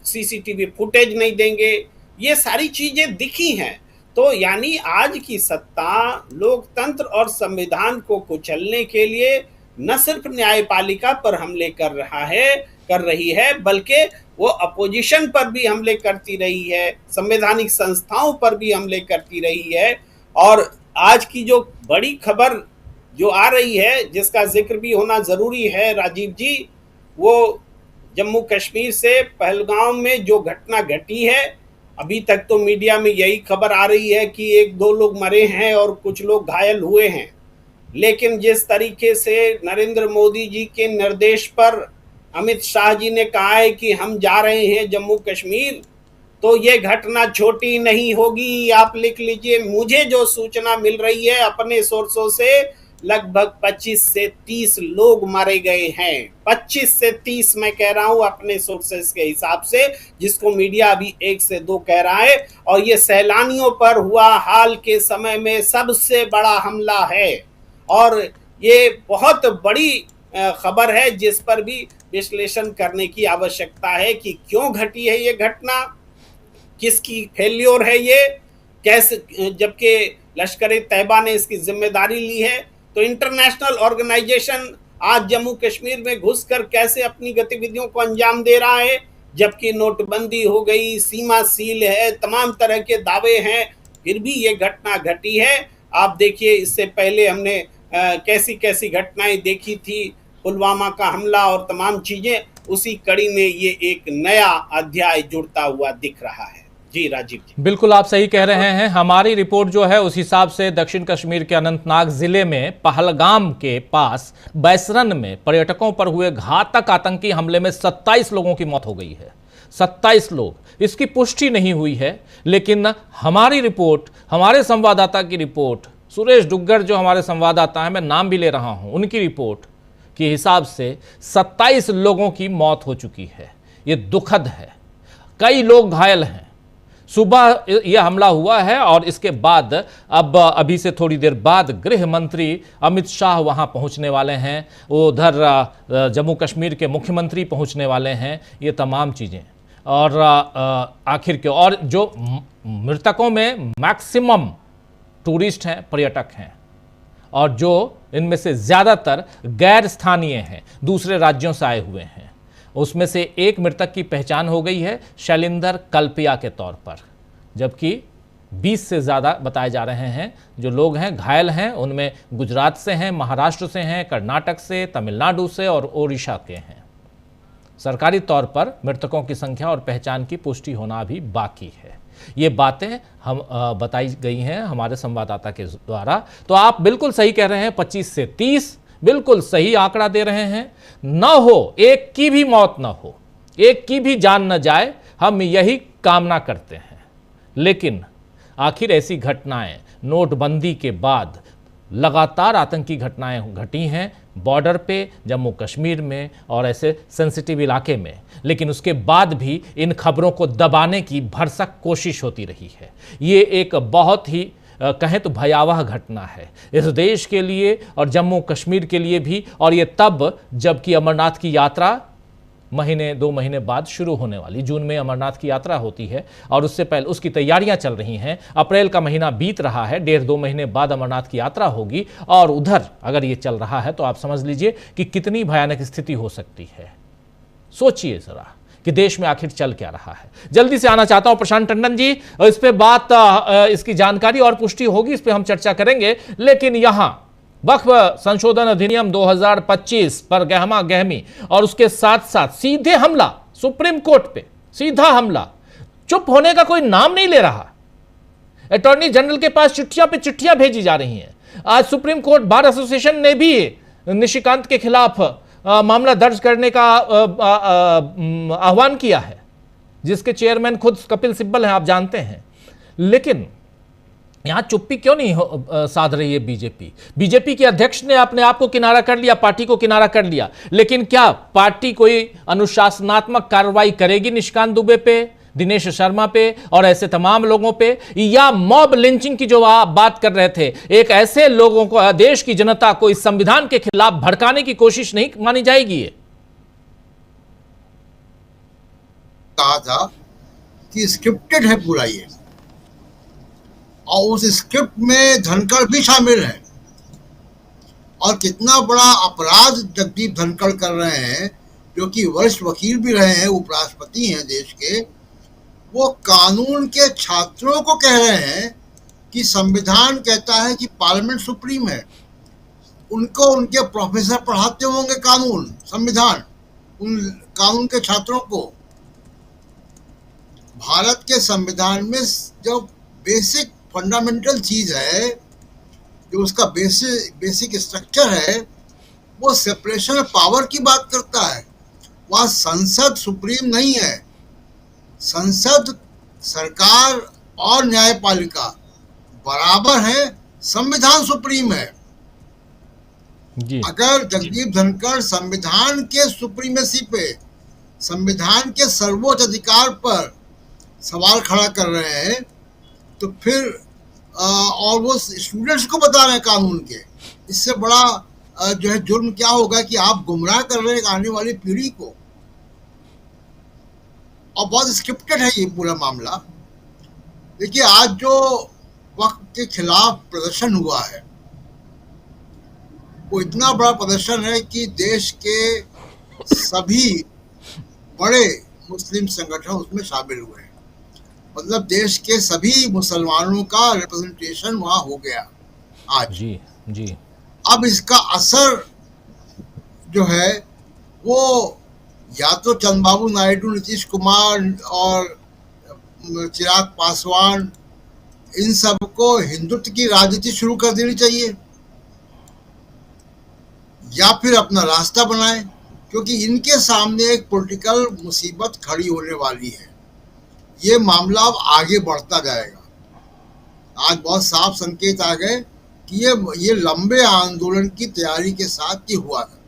सीसीटीवी फुटेज नहीं देंगे, ये सारी चीजें दिखी हैं। तो यानी आज की सत्ता लोकतंत्र और संविधान को कुचलने के लिए न सिर्फ न्यायपालिका पर हमले कर रही है, बल्कि वो अपोजिशन पर भी हमले करती रही है, संवैधानिक संस्थाओं पर भी हमले करती रही है। और आज की जो बड़ी खबर जो आ रही है, जिसका जिक्र भी होना जरूरी है राजीव जी, वो जम्मू कश्मीर से पहलगाम में जो घटना घटी है। अभी तक तो मीडिया में यही खबर आ रही है कि 1-2 लोग मरे हैं और कुछ लोग घायल हुए हैं, लेकिन जिस तरीके से नरेंद्र मोदी जी के निर्देश पर अमित शाह जी ने कहा है कि हम जा रहे हैं जम्मू कश्मीर, तो ये घटना छोटी नहीं होगी। आप लिख लीजिए, मुझे जो सूचना मिल रही है अपने सोर्सों से, लगभग 25 से 30 लोग मारे गए हैं। 25 से 30 मैं कह रहा हूं अपने सोर्सेस के हिसाब से, जिसको मीडिया अभी 1 से 2 कह रहा है। और ये सैलानियों पर हुआ हाल के समय में सबसे बड़ा हमला है, और ये बहुत बड़ी खबर है जिस पर भी विश्लेषण करने की आवश्यकता है कि क्यों घटी है ये घटना, किसकी फेल्योर है ये, कैसे, जबकि लश्कर तैयबा ने इसकी जिम्मेदारी ली है। तो इंटरनेशनल ऑर्गेनाइजेशन आज जम्मू कश्मीर में घुसकर कैसे अपनी गतिविधियों को अंजाम दे रहा है, जबकि नोटबंदी हो गई, सीमा सील है, तमाम तरह के दावे हैं, फिर भी ये घटना घटी है। आप देखिए, इससे पहले हमने कैसी कैसी घटनाएं देखी थी, पुलवामा का हमला और तमाम चीजें, उसी कड़ी में ये एक नया अध्याय जुड़ता हुआ दिख रहा है। जी राजीव जी, बिल्कुल आप सही कह रहे हैं। हमारी रिपोर्ट जो है उस हिसाब से दक्षिण कश्मीर के अनंतनाग जिले में पहलगाम के पास बैसरन में पर्यटकों पर हुए घातक आतंकी हमले में 27 लोगों की मौत हो गई है। 27 लोग, इसकी पुष्टि नहीं हुई है, लेकिन हमारी रिपोर्ट, हमारे संवाददाता की रिपोर्ट, सुरेश डुग्गर जो हमारे संवाददाता हैं, मैं नाम भी ले रहा हूं, उनकी रिपोर्ट के हिसाब से 27 लोगों की मौत हो चुकी है। ये दुखद है, कई लोग घायल हैं। सुबह यह हमला हुआ है और इसके बाद अब अभी से थोड़ी देर बाद गृह मंत्री अमित शाह वहां पहुंचने वाले हैं, उधर जम्मू कश्मीर के मुख्यमंत्री पहुंचने वाले हैं। ये तमाम चीज़ें और आखिर के, और जो मृतकों में मैक्सिमम टूरिस्ट हैं, पर्यटक हैं, और जो इनमें से ज़्यादातर गैर स्थानीय हैं, दूसरे राज्यों से आए हुए हैं। उसमें से एक मृतक की पहचान हो गई है शैलेंद्र कल्पिया के तौर पर, जबकि 20 से ज़्यादा बताए जा रहे हैं जो लोग हैं घायल हैं। उनमें गुजरात से हैं, महाराष्ट्र से हैं, कर्नाटक से, तमिलनाडु से और ओडिशा के हैं। सरकारी तौर पर मृतकों की संख्या और पहचान की पुष्टि होना अभी बाकी है। ये बातें हम बताई गई हैं हमारे संवाददाता के द्वारा। तो आप बिल्कुल सही कह रहे हैं, 25 से 30 बिल्कुल सही आंकड़ा दे रहे हैं। न हो, एक की भी मौत न हो, एक की भी जान न जाए, हम यही कामना करते हैं। लेकिन आखिर ऐसी घटनाएं नोटबंदी के बाद लगातार आतंकी घटनाएं घटी हैं बॉर्डर पे, जम्मू कश्मीर में और ऐसे सेंसिटिव इलाके में, लेकिन उसके बाद भी इन खबरों को दबाने की भरसक कोशिश होती रही है। ये एक बहुत ही कहें तो भयावह घटना है इस देश के लिए और जम्मू कश्मीर के लिए भी। और ये तब जबकि अमरनाथ की यात्रा 2 महीने बाद शुरू होने वाली, जून में अमरनाथ की यात्रा होती है और उससे पहले उसकी तैयारियां चल रही हैं। अप्रैल का महीना बीत रहा है, 1.5-2 महीने बाद अमरनाथ की यात्रा होगी, और उधर अगर ये चल रहा है तो आप समझ लीजिए कि कितनी भयानक स्थिति हो सकती है। सोचिए जरा कि देश में आखिर चल क्या रहा है। जल्दी से आना चाहता हूं प्रशांत टंडन जी, इस पे बात, इसकी जानकारी और पुष्टि होगी, इस पे हम चर्चा करेंगे। लेकिन यहां वक्फ संशोधन अधिनियम 2025 पर गहमा गहमी और उसके साथ साथ सीधे हमला सुप्रीम कोर्ट पे, सीधा हमला, चुप होने का कोई नाम नहीं ले रहा। अटॉर्नी जनरल के पास चिट्ठियां पे चिट्ठियां भेजी जा रही हैं। आज सुप्रीम कोर्ट बार एसोसिएशन ने भी निशिकांत के खिलाफ मामला दर्ज करने का आह्वान किया है, जिसके चेयरमैन खुद कपिल सिब्बल हैं, आप जानते हैं। लेकिन यहां चुप्पी क्यों नहीं साध रही है बीजेपी? बीजेपी के अध्यक्ष ने अपने आप को किनारा कर लिया, पार्टी को किनारा कर लिया, लेकिन क्या पार्टी कोई अनुशासनात्मक कार्रवाई करेगी निशिकांत दुबे पे, दिनेश शर्मा पे और ऐसे तमाम लोगों पे? या मॉब लिंचिंग की जो आप बात कर रहे थे, एक ऐसे लोगों को, देश की जनता को इस संविधान के खिलाफ भड़काने की कोशिश नहीं मानी जाएगी? ये कहा था कि स्क्रिप्टेड है पूरा ये, और उस स्क्रिप्ट में धनखड़ भी शामिल है। और कितना बड़ा अपराध जगदीप धनखड़ कर रहे हैं, जो कि वरिष्ठ वकील भी रहे हैं, उपराष्ट्रपति हैं देश के। वो कानून के छात्रों को कह रहे हैं कि संविधान कहता है कि पार्लियामेंट सुप्रीम है। उनको उनके प्रोफेसर पढ़ाते होंगे कानून, संविधान, उन कानून के छात्रों को। भारत के संविधान में जो बेसिक फंडामेंटल चीज है, जो उसका बेसिक स्ट्रक्चर है, वो सेपरेशन ऑफ पावर की बात करता है। वह संसद सुप्रीम नहीं है। संसद, सरकार और न्यायपालिका बराबर है, संविधान सुप्रीम है। जी। अगर जगदीप धनखड़ संविधान के सुप्रीमेसी पे, संविधान के सर्वोच्च अधिकार पर सवाल खड़ा कर रहे हैं, तो फिर और वो स्टूडेंट्स को बता रहे हैं कानून के, इससे बड़ा जो है जुर्म क्या होगा कि आप गुमराह कर रहे हैं आने वाली पीढ़ी को। और बहुत स्क्रिप्टेड है ये पूरा मामला। देखिए, आज जो वक्त के खिलाफ प्रदर्शन हुआ है, वो इतना बड़ा प्रदर्शन है कि देश के सभी बड़े मुस्लिम संगठन उसमें शामिल हुए हैं। मतलब देश के सभी मुसलमानों का रिप्रेजेंटेशन वहां हो गया आज। जी। अब इसका असर जो है वो या तो चंद्रबाबू नायडू, नीतीश कुमार और चिराग पासवान, इन सबको हिंदुत्व की राजनीति शुरू कर देनी चाहिए, या फिर अपना रास्ता बनाए, क्योंकि इनके सामने एक पॉलिटिकल मुसीबत खड़ी होने वाली है। ये मामला अब आगे बढ़ता जाएगा। आज बहुत साफ संकेत आ गए कि ये लंबे आंदोलन की तैयारी के साथ ही हुआ है।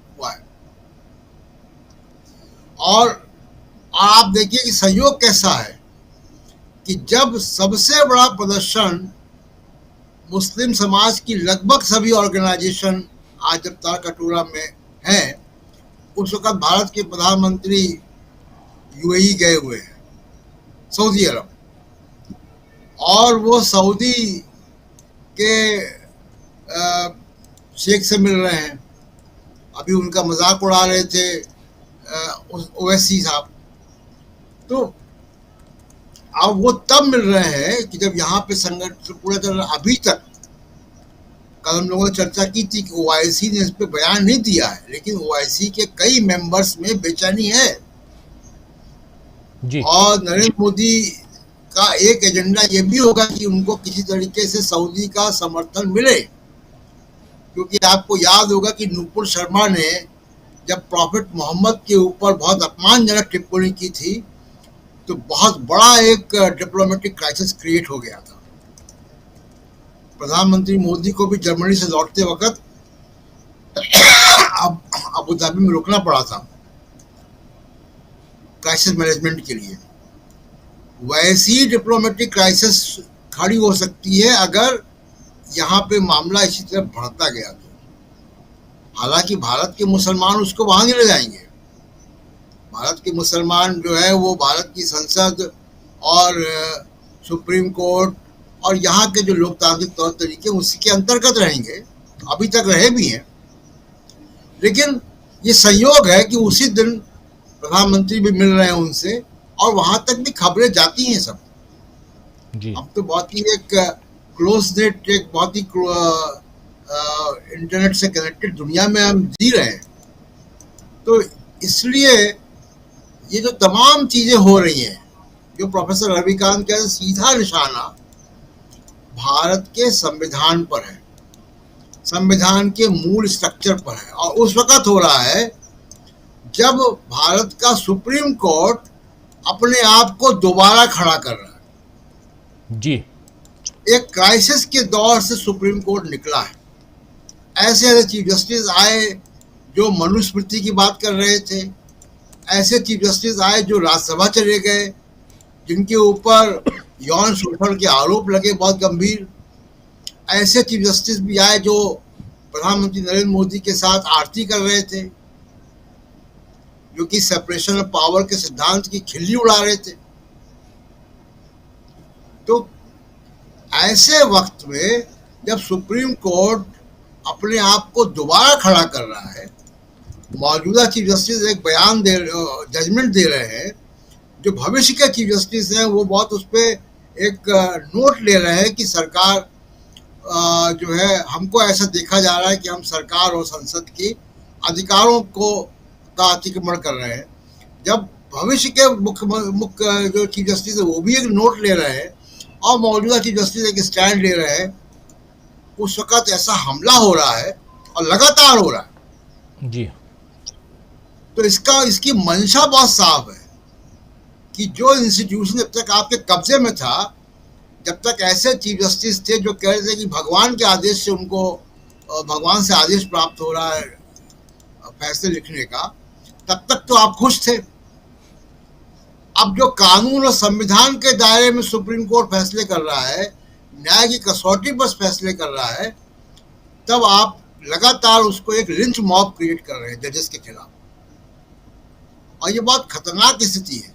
और आप देखिए कि सहयोग कैसा है कि जब सबसे बड़ा प्रदर्शन मुस्लिम समाज की लगभग सभी ऑर्गेनाइजेशन आज जब तारकटोरा में हैं, उस वक्त भारत के प्रधानमंत्री यूएई गए हुए हैं, सऊदी अरब, और वो सऊदी के शेख से मिल रहे हैं। अभी उनका मजाक उड़ा रहे थे ओवैसी साहब। तो अब वो तब मिल रहे हैं कि जब यहाँ पे संगठन पूरा चल रहा। अभी तक कल हम लोगों ने चर्चा की थी कि ओआईसी ने इस पे बयान नहीं दिया है, लेकिन ओआईसी के कई मेंबर्स में बेचैनी है जी। और नरेंद्र मोदी का एक एजेंडा ये भी होगा कि उनको किसी तरीके से सऊदी का समर्थन मिले, क्योंकि आपको याद होगा कि नुपुर शर्मा ने जब प्रॉफिट मोहम्मद के ऊपर बहुत अपमानजनक टिप्पणी की थी, तो बहुत बड़ा एक डिप्लोमेटिक क्राइसिस क्रिएट हो गया था। प्रधानमंत्री मोदी को भी जर्मनी से लौटते वक्त अबू धाबी में रुकना पड़ा था क्राइसिस मैनेजमेंट के लिए। वैसी डिप्लोमेटिक क्राइसिस खड़ी हो सकती है अगर यहाँ पे मामला इसी तरह बढ़ता गया तो। हालांकि भारत के मुसलमान उसको वहां नहीं ले जाएंगे। भारत के मुसलमान जो है वो भारत की संसद और सुप्रीम कोर्ट और यहाँ के जो लोकतांत्रिक तौर तरीके उसी के अंतर्गत रहेंगे, अभी तक रहे भी हैं। लेकिन ये संयोग है कि उसी दिन प्रधानमंत्री भी मिल रहे हैं उनसे, और वहां तक भी खबरें जाती हैं सब जी। अब तो बहुत ही एक क्लोज नेट, एक बहुत ही इंटरनेट से कनेक्टेड दुनिया में हम जी रहे हैं। तो इसलिए ये जो तमाम चीजें हो रही हैं, जो प्रोफेसर रविकांत का सीधा निशाना भारत के संविधान पर है, संविधान के मूल स्ट्रक्चर पर है। और उस वक्त हो रहा है जब भारत का सुप्रीम कोर्ट अपने आप को दोबारा खड़ा कर रहा है। जी, एक क्राइसिस के दौर से सुप्रीम कोर्ट निकला है। ऐसे ऐसे चीफ जस्टिस आए जो मनुस्मृति की बात कर रहे थे, ऐसे चीफ जस्टिस आए जो राज्यसभा चले गए, जिनके ऊपर यौन शोषण के आरोप लगे बहुत गंभीर। ऐसे चीफ जस्टिस भी आए जो प्रधानमंत्री नरेंद्र मोदी के साथ आरती कर रहे थे, जो कि सेपरेशन ऑफ पावर के सिद्धांत की खिल्ली उड़ा रहे थे। तो ऐसे वक्त में जब सुप्रीम कोर्ट अपने आप को दोबारा खड़ा कर रहा है, मौजूदा चीफ जस्टिस एक बयान जजमेंट दे रहे हैं, जो भविष्य के चीफ जस्टिस हैं वो बहुत उस पर एक नोट ले रहे हैं कि सरकार जो है, हमको ऐसा देखा जा रहा है कि हम सरकार और संसद के अधिकारों का अतिक्रमण कर रहे हैं। जब भविष्य के मुख्य जो चीफ जस्टिस है वो भी एक नोट ले रहे हैं और मौजूदा चीफ जस्टिस एक स्टैंड ले रहे हैं, उस वक्त ऐसा हमला हो रहा है और लगातार हो रहा है जी। तो इसकी मंशा बहुत साफ है कि जो इंस्टीट्यूशन जब तक आपके कब्जे में था, जब तक ऐसे चीफ जस्टिस थे जो कह रहे थे कि भगवान के आदेश से उनको भगवान से आदेश प्राप्त हो रहा है फैसले लिखने का, तब तक तो आप खुश थे। अब जो कानून और संविधान के दायरे में सुप्रीम कोर्ट फैसले कर रहा है, न्याय की कसौटी पर फैसले कर रहा है, तब आप लगातार उसको एक लिंच मॉब क्रिएट कर रहे हैं जजेस के खिलाफ। और ये बहुत खतरनाक स्थिति है।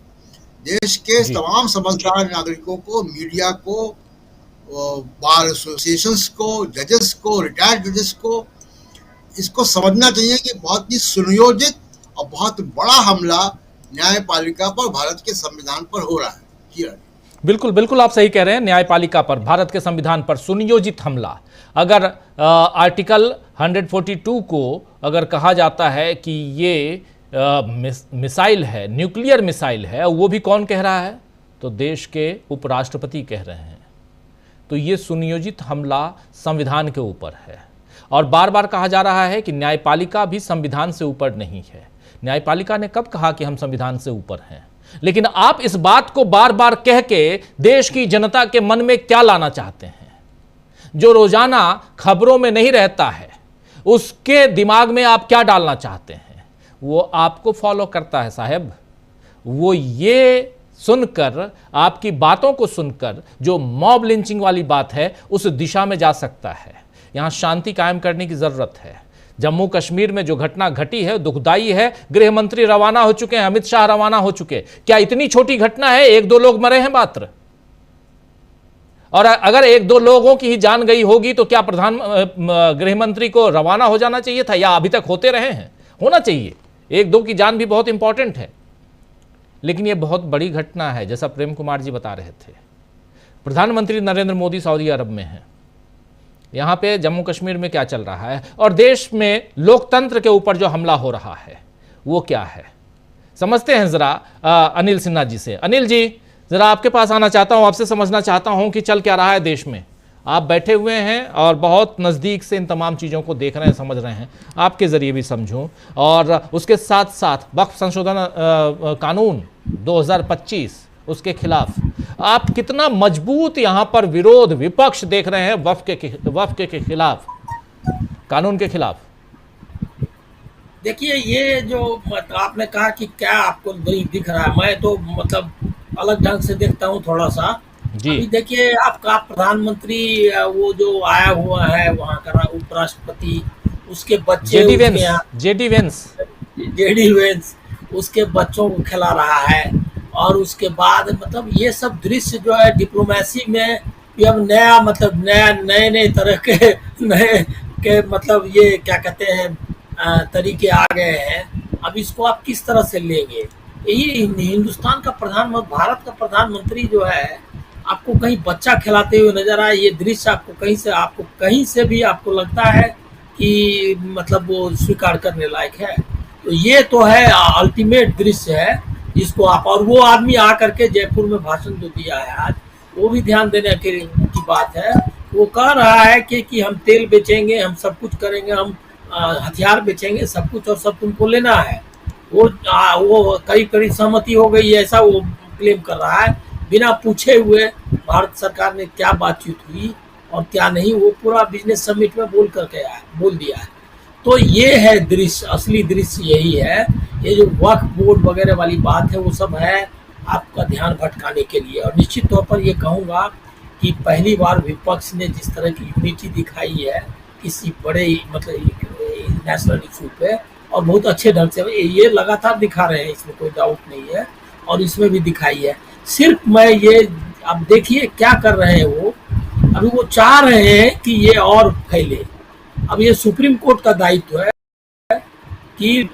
देश के तमाम समझदार नागरिकों को, मीडिया को, बार एसोसिएशंस को, जजेस को, रिटायर्ड जजेस को इसको समझना चाहिए कि बहुत ही सुनियोजित और बहुत बड़ा हमला न्यायपालिका पर, भारत के संविधान पर हो रहा है। जी बिल्कुल बिल्कुल, आप सही कह रहे हैं। न्यायपालिका पर, भारत के संविधान पर सुनियोजित हमला। अगर आर्टिकल 142 को अगर कहा जाता है कि ये मिसाइल है, न्यूक्लियर मिसाइल है, वो भी कौन कह रहा है? तो देश के उपराष्ट्रपति कह रहे हैं। तो ये सुनियोजित हमला संविधान के ऊपर है। और बार बार कहा जा रहा है कि न्यायपालिका भी संविधान से ऊपर नहीं है। न्यायपालिका ने कब कहा कि हम संविधान से ऊपर हैं? लेकिन आप इस बात को बार बार कह के देश की जनता के मन में क्या लाना चाहते हैं? जो रोजाना खबरों में नहीं रहता है, उसके दिमाग में आप क्या डालना चाहते हैं? वो आपको फॉलो करता है साहब। वो ये सुनकर, आपकी बातों को सुनकर, जो मॉब लिंचिंग वाली बात है, उस दिशा में जा सकता है। यहां शांति कायम करने की जरूरत है। जम्मू कश्मीर में जो घटना घटी है दुखदाई है। गृह मंत्री रवाना हो चुके हैं, अमित शाह रवाना हो चुके। क्या इतनी छोटी घटना है? 1-2 लोग मरे हैं मात्र। और अगर 1-2 लोगों की ही जान गई होगी तो क्या गृह मंत्री को रवाना हो जाना चाहिए था, या अभी तक होते रहे हैं? होना चाहिए। 1-2 की जान भी बहुत इंपॉर्टेंट है। लेकिन यह बहुत बड़ी घटना है। जैसा प्रेम कुमार जी बता रहे थे, प्रधानमंत्री नरेंद्र मोदी सऊदी अरब में हैं। यहां पे जम्मू कश्मीर में क्या चल रहा है और देश में लोकतंत्र के ऊपर जो हमला हो रहा है वो क्या है, समझते हैं जरा अनिल सिन्हा जी से। अनिल जी, जरा आपके पास आना चाहता हूं, आपसे समझना चाहता हूं कि चल क्या रहा है देश में। आप बैठे हुए हैं और बहुत नज़दीक से इन तमाम चीज़ों को देख रहे हैं, समझ रहे हैं। आपके ज़रिए भी समझूं। और उसके साथ साथ वक्फ संशोधन कानून 2025, उसके खिलाफ आप कितना मजबूत यहां पर विरोध, विपक्ष देख रहे हैं वक्फ के खिलाफ, कानून के खिलाफ? देखिए, ये जो आपने कहा कि क्या आपको दिख रहा है, मैं तो मतलब अलग ढंग से देखता हूँ थोड़ा सा जी। अभी देखिए, आपका प्रधानमंत्री वो जो आया हुआ है वहाँ का उपराष्ट्रपति, उसके बच्चे जेडी वेंस उसके बच्चों को खिला रहा है। और उसके बाद मतलब ये सब दृश्य जो है डिप्लोमेसी में भी अब नए तरह के मतलब ये क्या कहते हैं तरीके आ गए हैं। अब इसको आप किस तरह से लेंगे? यही हिंदुस्तान का प्रधानमंत्री, भारत का प्रधानमंत्री जो है, आपको कहीं बच्चा खिलाते हुए नजर आए, ये दृश्य आपको कहीं से भी आपको लगता है कि मतलब वो स्वीकार करने लायक है? तो ये तो है अल्टीमेट दृश्य है जिसको आप, और वो आदमी आकर के जयपुर में भाषण जो दिया है आज, वो भी ध्यान देने की बात है। वो कह रहा है कि हम तेल बेचेंगे, हम सब कुछ करेंगे, हम हथियार बेचेंगे, सब कुछ, और सब तुमको लेना है। वो करीब करीब सहमति हो गई है, ऐसा वो क्लेम कर रहा है। बिना पूछे हुए भारत सरकार ने क्या बातचीत हुई और क्या नहीं, वो पूरा बिजनेस समिट में बोल दिया है। तो ये है दृश्य, असली दृश्य यही है। ये जो वक्फ बोर्ड वगैरह वाली बात है वो सब है आपका ध्यान भटकाने के लिए। और निश्चित तौर पर ये कहूँगा कि पहली बार विपक्ष ने जिस तरह की यूनिटी दिखाई है किसी बड़े मतलब नेशनल इशू पे, और बहुत अच्छे ढंग से ये लगातार दिखा रहे हैं, इसमें कोई डाउट नहीं है, और इसमें भी दिखाई है। सिर्फ मैं ये अब देखिए क्या कर रहे हैं वो, अभी वो चाह रहे हैं कि ये और फैले। अब ये सुप्रीम कोर्ट का दायित्व है कि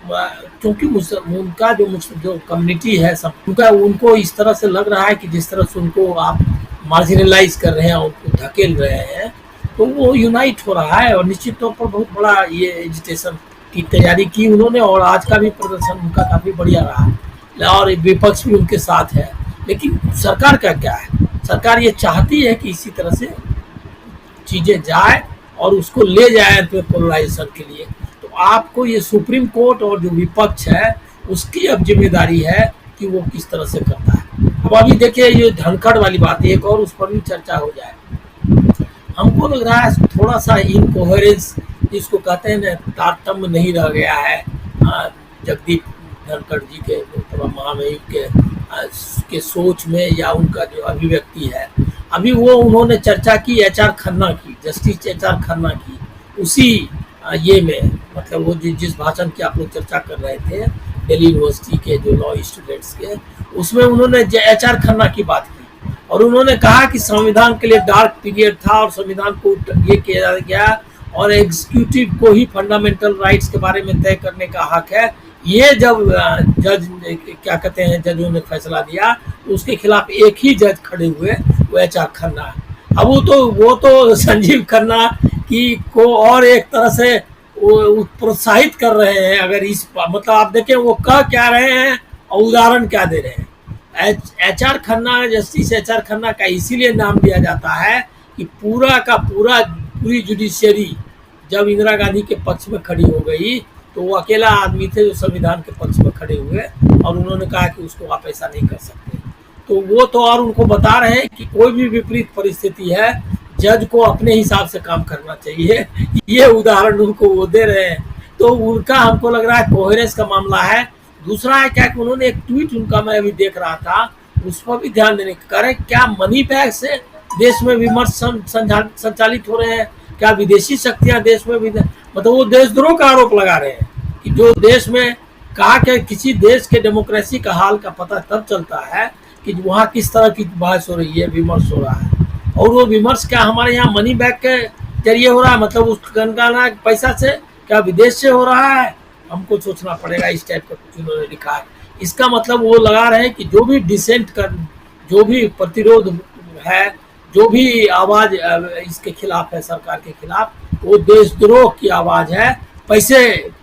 क्योंकि उनका जो कम्युनिटी है सब उनको इस तरह से लग रहा है कि जिस तरह से उनको आप मार्जिनलाइज कर रहे हैं, उनको धकेल रहे हैं, तो वो यूनाइट हो रहा है। और निश्चित तौर पर बहुत बड़ा ये एजिटेशन की तैयारी की उन्होंने, और आज का भी प्रदर्शन उनका काफ़ी बढ़िया रहा है और विपक्ष भी उनके साथ है। लेकिन सरकार का क्या है, सरकार ये चाहती है कि इसी तरह से चीज़ें जाए और उसको ले जाए पोलराइजेशन के लिए। तो आपको ये सुप्रीम कोर्ट और जो विपक्ष है उसकी अब जिम्मेदारी है कि वो किस तरह से करता है। अब अभी देखिए ये धनखड़ वाली बात है, एक और उस पर भी चर्चा हो जाए। हमको लग रहा है थोड़ा सा इनकोहेरेंस जिसको कहते हैं ना, तारतम्य नहीं रह गया है जगदीप धनखड़ जी के महामहिम के सोच में या उनका जो अभिव्यक्ति है। अभी वो उन्होंने चर्चा की HR खन्ना की, जस्टिस HR खन्ना की, उसी ये में मतलब वो जिस भाषण की आप लोग चर्चा कर रहे थे दिल्ली यूनिवर्सिटी के जो लॉ स्टूडेंट्स के, उसमें उन्होंने HR खन्ना की बात की और उन्होंने कहा कि संविधान के लिए डार्क पीरियड था और संविधान को ये किया गया और एग्जीक्यूटिव को ही फंडामेंटल राइट्स के बारे में तय करने का हक है। ये जब जज क्या कहते हैं जजों ने फैसला दिया तो उसके खिलाफ एक ही जज खड़े हुए, वो HR खन्ना। अब वो तो संजीव खन्ना की को और एक तरह से प्रोत्साहित कर रहे हैं। अगर इस मतलब आप देखें वो कह क्या रहे हैं और उदाहरण क्या दे रहे हैं। HR Khanna, justice HR Khanna का इसीलिए नाम दिया जाता है कि पूरी जुडिशियरी जब इंदिरा गांधी के पक्ष में खड़ी हो गई तो वो अकेला आदमी थे जो संविधान के पक्ष में खड़े हुए और उन्होंने कहा कि उसको आप ऐसा नहीं कर सकते। तो वो तो और उनको बता रहे हैं कि कोई भी विपरीत परिस्थिति है जज को अपने हिसाब से काम करना चाहिए। ये उदाहरण उनको वो दे रहे हैं। तो उनका हमको लग रहा है कोहेरेंस का मामला है। दूसरा है क्या कि उन्होंने एक ट्वीट उनका मैं अभी देख रहा था, उस पर भी ध्यान देने का करें। क्या मनी बैग से देश में विमर्श संचालित हो रहे हैं? क्या विदेशी शक्तियां देश में मतलब वो देशद्रोह का आरोप लगा रहे हैं कि जो देश में कहा कि किसी देश के डेमोक्रेसी का हाल का पता तब चलता है कि वहाँ किस तरह की बहस हो रही है, विमर्श हो रहा है। और वो विमर्श क्या हमारे यहाँ मनी बैग के जरिए हो रहा है, मतलब उस गणना पैसा से, क्या विदेश से हो रहा है? हमको सोचना पड़ेगा। इस टाइप का कुछ उन्होंने लिखा है। इसका मतलब वो लगा रहे हैं कि जो भी डिसेंट कर, जो भी प्रतिरोध है, जो भी आवाज इसके खिलाफ है, सरकार के खिलाफ, वो देशद्रोह की आवाज है, पैसे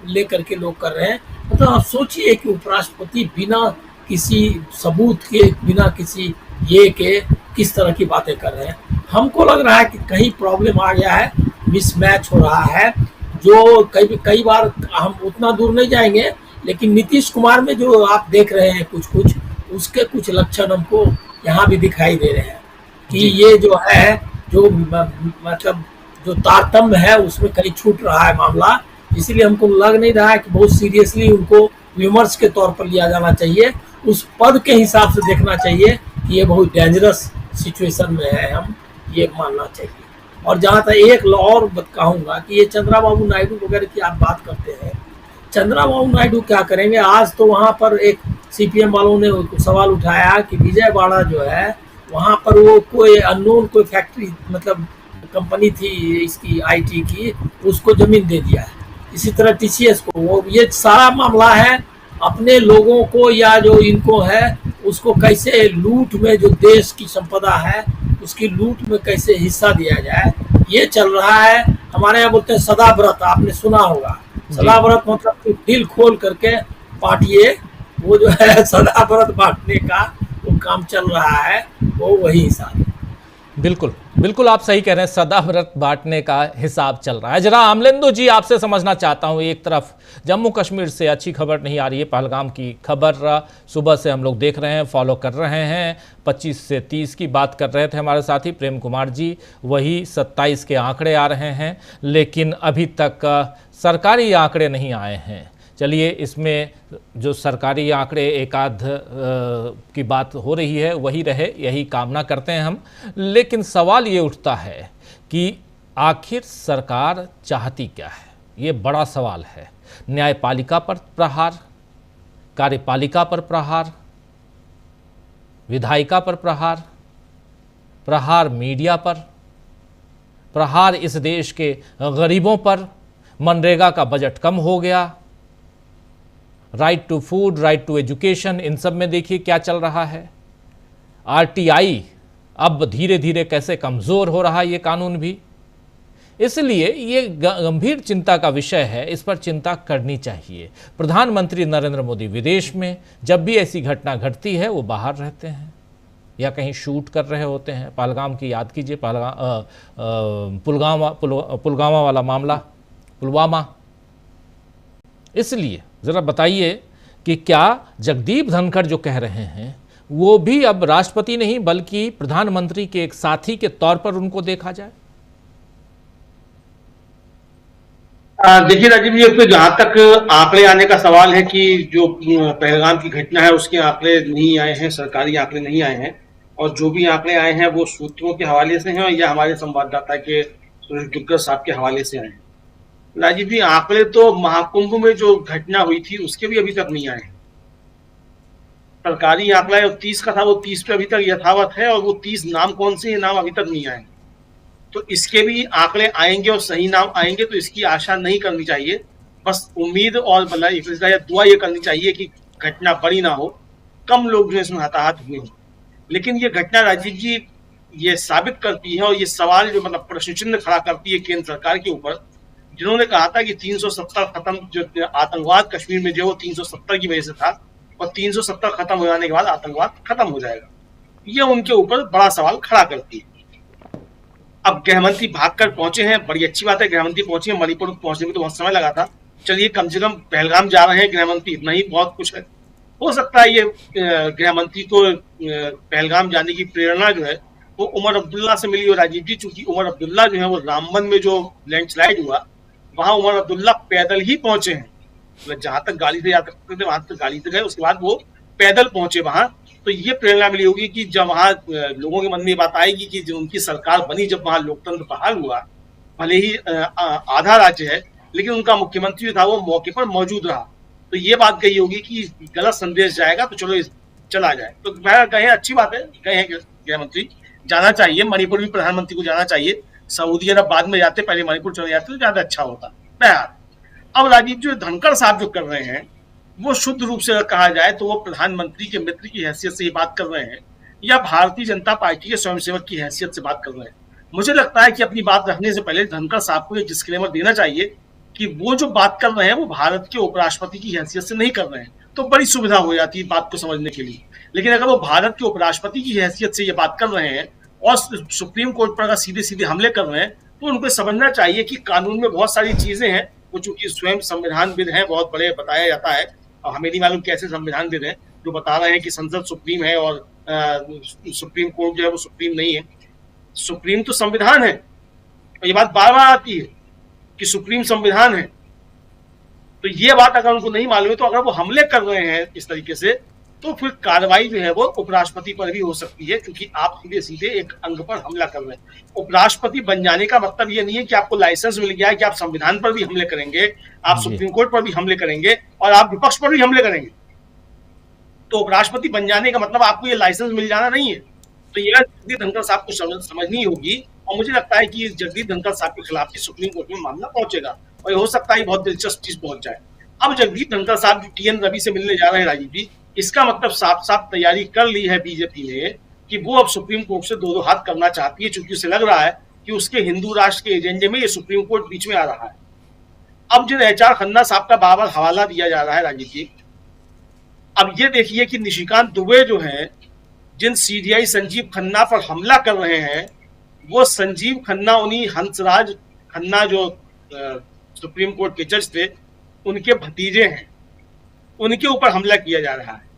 लेकर के लोग कर रहे हैं। मतलब आप सोचिए कि उपराष्ट्रपति बिना किसी सबूत के, बिना किसी ये के किस तरह की बातें कर रहे हैं। हमको लग रहा है कि कहीं प्रॉब्लम आ गया है, मिसमैच हो रहा है। जो कई बार हम उतना दूर नहीं जाएंगे, लेकिन नीतीश कुमार में जो आप देख रहे हैं कुछ उसके कुछ लक्षण हमको यहाँ भी दिखाई दे रहे हैं कि ये जो है, जो मतलब जो तारतम्य है उसमें कहीं छूट रहा है मामला। इसीलिए हमको लग नहीं रहा है कि बहुत सीरियसली उनको विमर्श के तौर पर लिया जाना चाहिए। उस पद के हिसाब से देखना चाहिए कि ये बहुत डेंजरस सिचुएशन में है, हम ये मानना चाहिए। और जहाँ तक एक और कहूँगा कि ये चंद्रबाबू नायडू वगैरह की आप बात करते हैं, चंद्रबाबू नायडू क्या करेंगे? आज तो वहाँ पर एक CPM वालों ने सवाल उठाया कि विजयवाड़ा जो है वहाँ पर वो कोई अननोन कोई फैक्ट्री मतलब कंपनी थी इसकी IT की, उसको जमीन दे दिया है। इसी तरह TCS को, वो ये सारा मामला है अपने लोगों को या जो इनको है उसको कैसे लूट में, जो देश की संपदा है उसकी लूट में कैसे हिस्सा दिया जाए, ये चल रहा है। हमारे यहाँ बोलते हैं सदाव्रत, आपने सुना होगा। सदाव्रत मतलब दिल खोल करके बांटिए, वो जो है सदाव्रत बांटने का वो काम चल रहा है, वो वही हिसाब है। बिल्कुल। बिल्कुल आप सही कह रहे हैं, सदा व्रत बांटने का हिसाब चल रहा है। जरा अमलेंदु जी आपसे समझना चाहता हूं, एक तरफ जम्मू कश्मीर से अच्छी खबर नहीं आ रही है, पहलगाम की खबर सुबह से हम लोग देख रहे हैं, फॉलो कर रहे हैं। 25 से 30 की बात कर रहे थे हमारे साथी प्रेम कुमार जी, वही 27 के आंकड़े आ रहे हैं, लेकिन अभी तक सरकारी आंकड़े नहीं आए हैं। चलिए, इसमें जो सरकारी आंकड़े एक आध की बात हो रही है वही रहे, यही कामना करते हैं हम। लेकिन सवाल ये उठता है कि आखिर सरकार चाहती क्या है, ये बड़ा सवाल है। न्यायपालिका पर प्रहार, कार्यपालिका पर प्रहार, विधायिका पर प्रहार, प्रहार मीडिया पर, प्रहार इस देश के गरीबों पर, मनरेगा का बजट कम हो गया, right to food, right to education, इन सब में देखिए क्या चल रहा है। आरटीआई अब धीरे धीरे कैसे कमज़ोर हो रहा है ये कानून भी। इसलिए ये गंभीर चिंता का विषय है, इस पर चिंता करनी चाहिए। प्रधानमंत्री नरेंद्र मोदी विदेश में, जब भी ऐसी घटना घटती है वो बाहर रहते हैं या कहीं शूट कर रहे होते हैं। पहलगाम की याद कीजिए, पुलवामा वाला मामला, पुलवामा। इसलिए ज़रा बताइए कि क्या जगदीप धनखड़ जो कह रहे हैं वो भी अब राष्ट्रपति नहीं बल्कि प्रधानमंत्री के एक साथी के तौर पर उनको देखा जाए? देखिए राजीव जी, तो जहां तक आंकड़े आने का सवाल है कि जो पहलगाम की घटना है उसके आंकड़े नहीं आए हैं, सरकारी आंकड़े नहीं आए हैं, और जो भी आंकड़े आए हैं वो सूत्रों के हवाले से हैं या हमारे संवाददाता के सुरेश दुग्गल साहब के हवाले से आए हैं। राजीव जी, आंकड़े तो महाकुंभ में जो घटना हुई थी उसके भी अभी तक नहीं आए। सरकारी आंकड़ा 30 का था, वो 30 पे अभी तक यथावत है, और वो 30 नाम कौन से नाम अभी तक नहीं आए। तो इसके भी आंकड़े आएंगे और सही नाम आएंगे, तो इसकी आशा नहीं करनी चाहिए। बस उम्मीद और दुआ ये करनी चाहिए कि घटना बड़ी ना हो, कम लोग जो इसमें हताहत हुए हों। लेकिन ये घटना राजीव जी ये साबित करती है, और ये सवाल जो मतलब प्रश्न चिन्ह खड़ा करती है केंद्र सरकार के ऊपर, जिन्होंने कहा था कि 370 खत्म, जो आतंकवाद कश्मीर में जो वो 370 की वजह से था, और 370 खत्म हो जाने के बाद आतंकवाद खत्म हो जाएगा। ये उनके ऊपर बड़ा सवाल खड़ा करती है। अब गृहमंत्री भागकर पहुंचे हैं, बड़ी अच्छी बात है, गृहमंत्री पहुंचे हैं। मणिपुर पहुंचने में तो बहुत समय लगा था, चलिए कम से कम पहलगाम जा रहे हैं गृहमंत्री, इतना ही बहुत कुछ है। हो सकता है ये गृहमंत्री को पहलगाम जाने की प्रेरणा जो है वो उमर अब्दुल्ला से मिली हो राजीव जी, चूंकि उमर अब्दुल्ला जो है वो रामबन में जो लैंडस्लाइड हुआ वहां उमर अब्दुल्ला पैदल ही पहुंचे हैं, मतलब जहां तक गाड़ी से जा सकते थे वहां तक गाड़ी से गए, उसके बाद वो पैदल पहुंचे वहां। तो ये प्रेरणा मिली होगी कि जब वहां लोगों के मन में ये बात आएगी कि जो उनकी सरकार बनी, जब वहां लोकतंत्र बहाल हुआ, भले ही आधा राज्य है लेकिन उनका मुख्यमंत्री था वो मौके पर मौजूद रहा, तो ये बात कही होगी कि गलत संदेश जाएगा तो चलो चला जाए। तो गए, अच्छी बात है, गए हैं गृहमंत्री, जाना चाहिए। मणिपुर भी प्रधानमंत्री को जाना चाहिए, सऊदी अरब बाद में जाते, पहले मणिपुर चले जाते तो ज्यादा अच्छा होता। अब राजीव जो धनखड़ साहब जो कर रहे हैं वो शुद्ध रूप से अगर कहा जाए तो वो प्रधानमंत्री के मित्र की हैसियत से ये बात कर रहे हैं या भारतीय जनता पार्टी के स्वयंसेवक की हैसियत से बात कर रहे हैं। मुझे लगता है कि अपनी बात रखने से पहले धनखड़ साहब को ये डिस्क्लेमर देना चाहिए कि वो जो बात कर रहे हैं वो भारत के उपराष्ट्रपति की हैसियत से नहीं कर रहे हैं, तो बड़ी सुविधा हो जाती है बात को समझने के लिए। लेकिन अगर वो भारत के उपराष्ट्रपति की हैसियत से ये बात कर रहे हैं और सुप्रीम कोर्ट पर अगर सीधे सीधे हमले कर रहे हैं, तो उनको समझना चाहिए कि कानून में बहुत सारी चीजें हैं, वो चूंकि स्वयं संविधानविद हैं, बहुत बड़े बताया जाता है, और हमें नहीं मालूम कैसे संविधानविद हैं जो बता रहे हैं कि संसद सुप्रीम है और सुप्रीम कोर्ट जो है वो सुप्रीम नहीं है। सुप्रीम तो संविधान है, और ये बात बार बार आती है कि सुप्रीम संविधान है। तो ये बात अगर उनको नहीं मालूम है, तो अगर वो हमले कर रहे हैं इस तरीके से, तो फिर कार्रवाई जो है वो उपराष्ट्रपति पर भी हो सकती है, क्योंकि आप सीधे सीधे एक अंग पर हमला कर रहे हैं। उपराष्ट्रपति बन जाने का मतलब ये नहीं है कि आपको लाइसेंस मिल गया है कि आप संविधान पर भी हमले करेंगे, आप सुप्रीम कोर्ट पर भी हमले करेंगे और आप विपक्ष पर भी हमले करेंगे। तो उपराष्ट्रपति बन जाने का मतलब आपको ये लाइसेंस मिल जाना नहीं है। तो ये जगदीप धनखड़ साहब को समझनी होगी, और मुझे लगता है कि जगदीप धनखड़ साहब के खिलाफ सुप्रीम कोर्ट में मामला पहुंचेगा, और हो सकता है बहुत दिलचस्प चीज पहुंच जाए। अब जगदीप धनखड़ साहब टीएन रवि से मिलने जा रहे हैं राजीव जी, इसका मतलब साफ साफ तैयारी कर ली है बीजेपी ने कि वो अब सुप्रीम कोर्ट से दो हाथ करना चाहती है, चूंकि उसे लग रहा है कि उसके हिंदू राष्ट्र के एजेंडे में ये सुप्रीम कोर्ट बीच में आ रहा है। अब जिन एचआर खन्ना साहब का बार बार हवाला दिया जा रहा है राजीव जी, अब ये देखिए कि निशिकांत दुबे जो है, जिन सीडीआई संजीव खन्ना पर हमला कर रहे हैं, वो संजीव खन्ना, उन्हीं हंसराज खन्ना जो सुप्रीम कोर्ट के जज थे, उनके भतीजे हैं, उनके ऊपर हमला किया जा रहा है।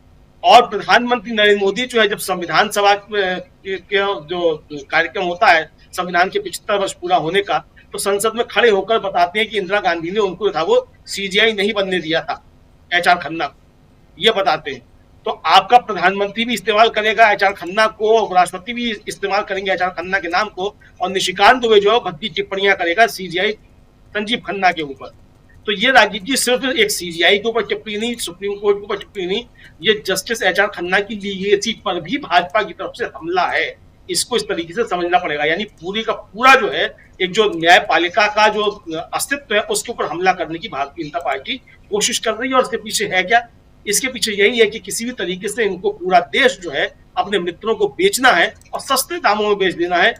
और प्रधानमंत्री नरेंद्र मोदी जो है, जब संविधान सभा के जो कार्यक्रम होता है संविधान के 75 वर्ष पूरा होने का, तो संसद में खड़े होकर बताते हैं कि इंदिरा गांधी ने उनको था वो सीजीआई नहीं बनने दिया था, एचआर खन्ना को, ये बताते हैं। तो आपका प्रधानमंत्री भी इस्तेमाल करेगा एचआर खन्ना को, उपराष्ट्रपति भी इस्तेमाल करेंगे एचआर खन्ना के नाम को, और निशिकांत दुबे जो है भद्दी टिप्पणियां करेगा सीजीआई संजीव खन्ना के ऊपर। तो ये राजीव जी सिर्फ एक सीजीआई के ऊपर टिप्पणी नहीं, सुप्रीम कोर्ट के ऊपर टिप्पणी नहीं, ये जस्टिस एचआर खन्ना की लीगेसी पर भी भाजपा की तरफ से हमला है। इसको इस तरीके से समझना पड़ेगा, यानी पूरी का पूरा जो है एक जो न्यायपालिका का जो अस्तित्व है उसके ऊपर हमला करने की भारतीय जनता पार्टी कोशिश कर रही है। और इसके पीछे है क्या? इसके पीछे यही है कि किसी भी तरीके से इनको पूरा देश जो है अपने मित्रों को बेचना है और सस्ते दामों में बेच देना है।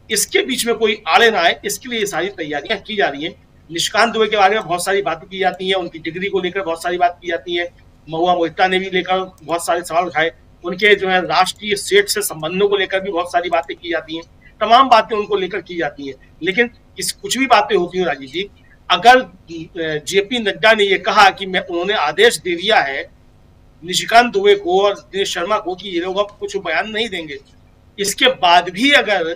इसके बीच में कोई आड़े ना आए, इसके लिए ये सारी तैयारियां की जा रही हैं। निशिकांत दुबे के बारे में बहुत सारी बातें की जाती हैं, उनकी डिग्री को लेकर बहुत सारी बात की जाती है। महुआ मोहिता ने भी लेकर बहुत सारे सवाल उठाए, उनके जो है राष्ट्रीय सेठ से संबंधों को लेकर भी बहुत सारी बातें की जाती हैं, तमाम बातें उनको लेकर की जाती हैं। लेकिन कुछ भी बातें होती हैं राजीव जी, अगर जेपी नड्डा ने ये कहा कि उन्होंने आदेश दे दिया है निशिकांत दुबे को और दिनेश शर्मा को कि ये लोग अब कुछ बयान नहीं देंगे, इसके बाद भी अगर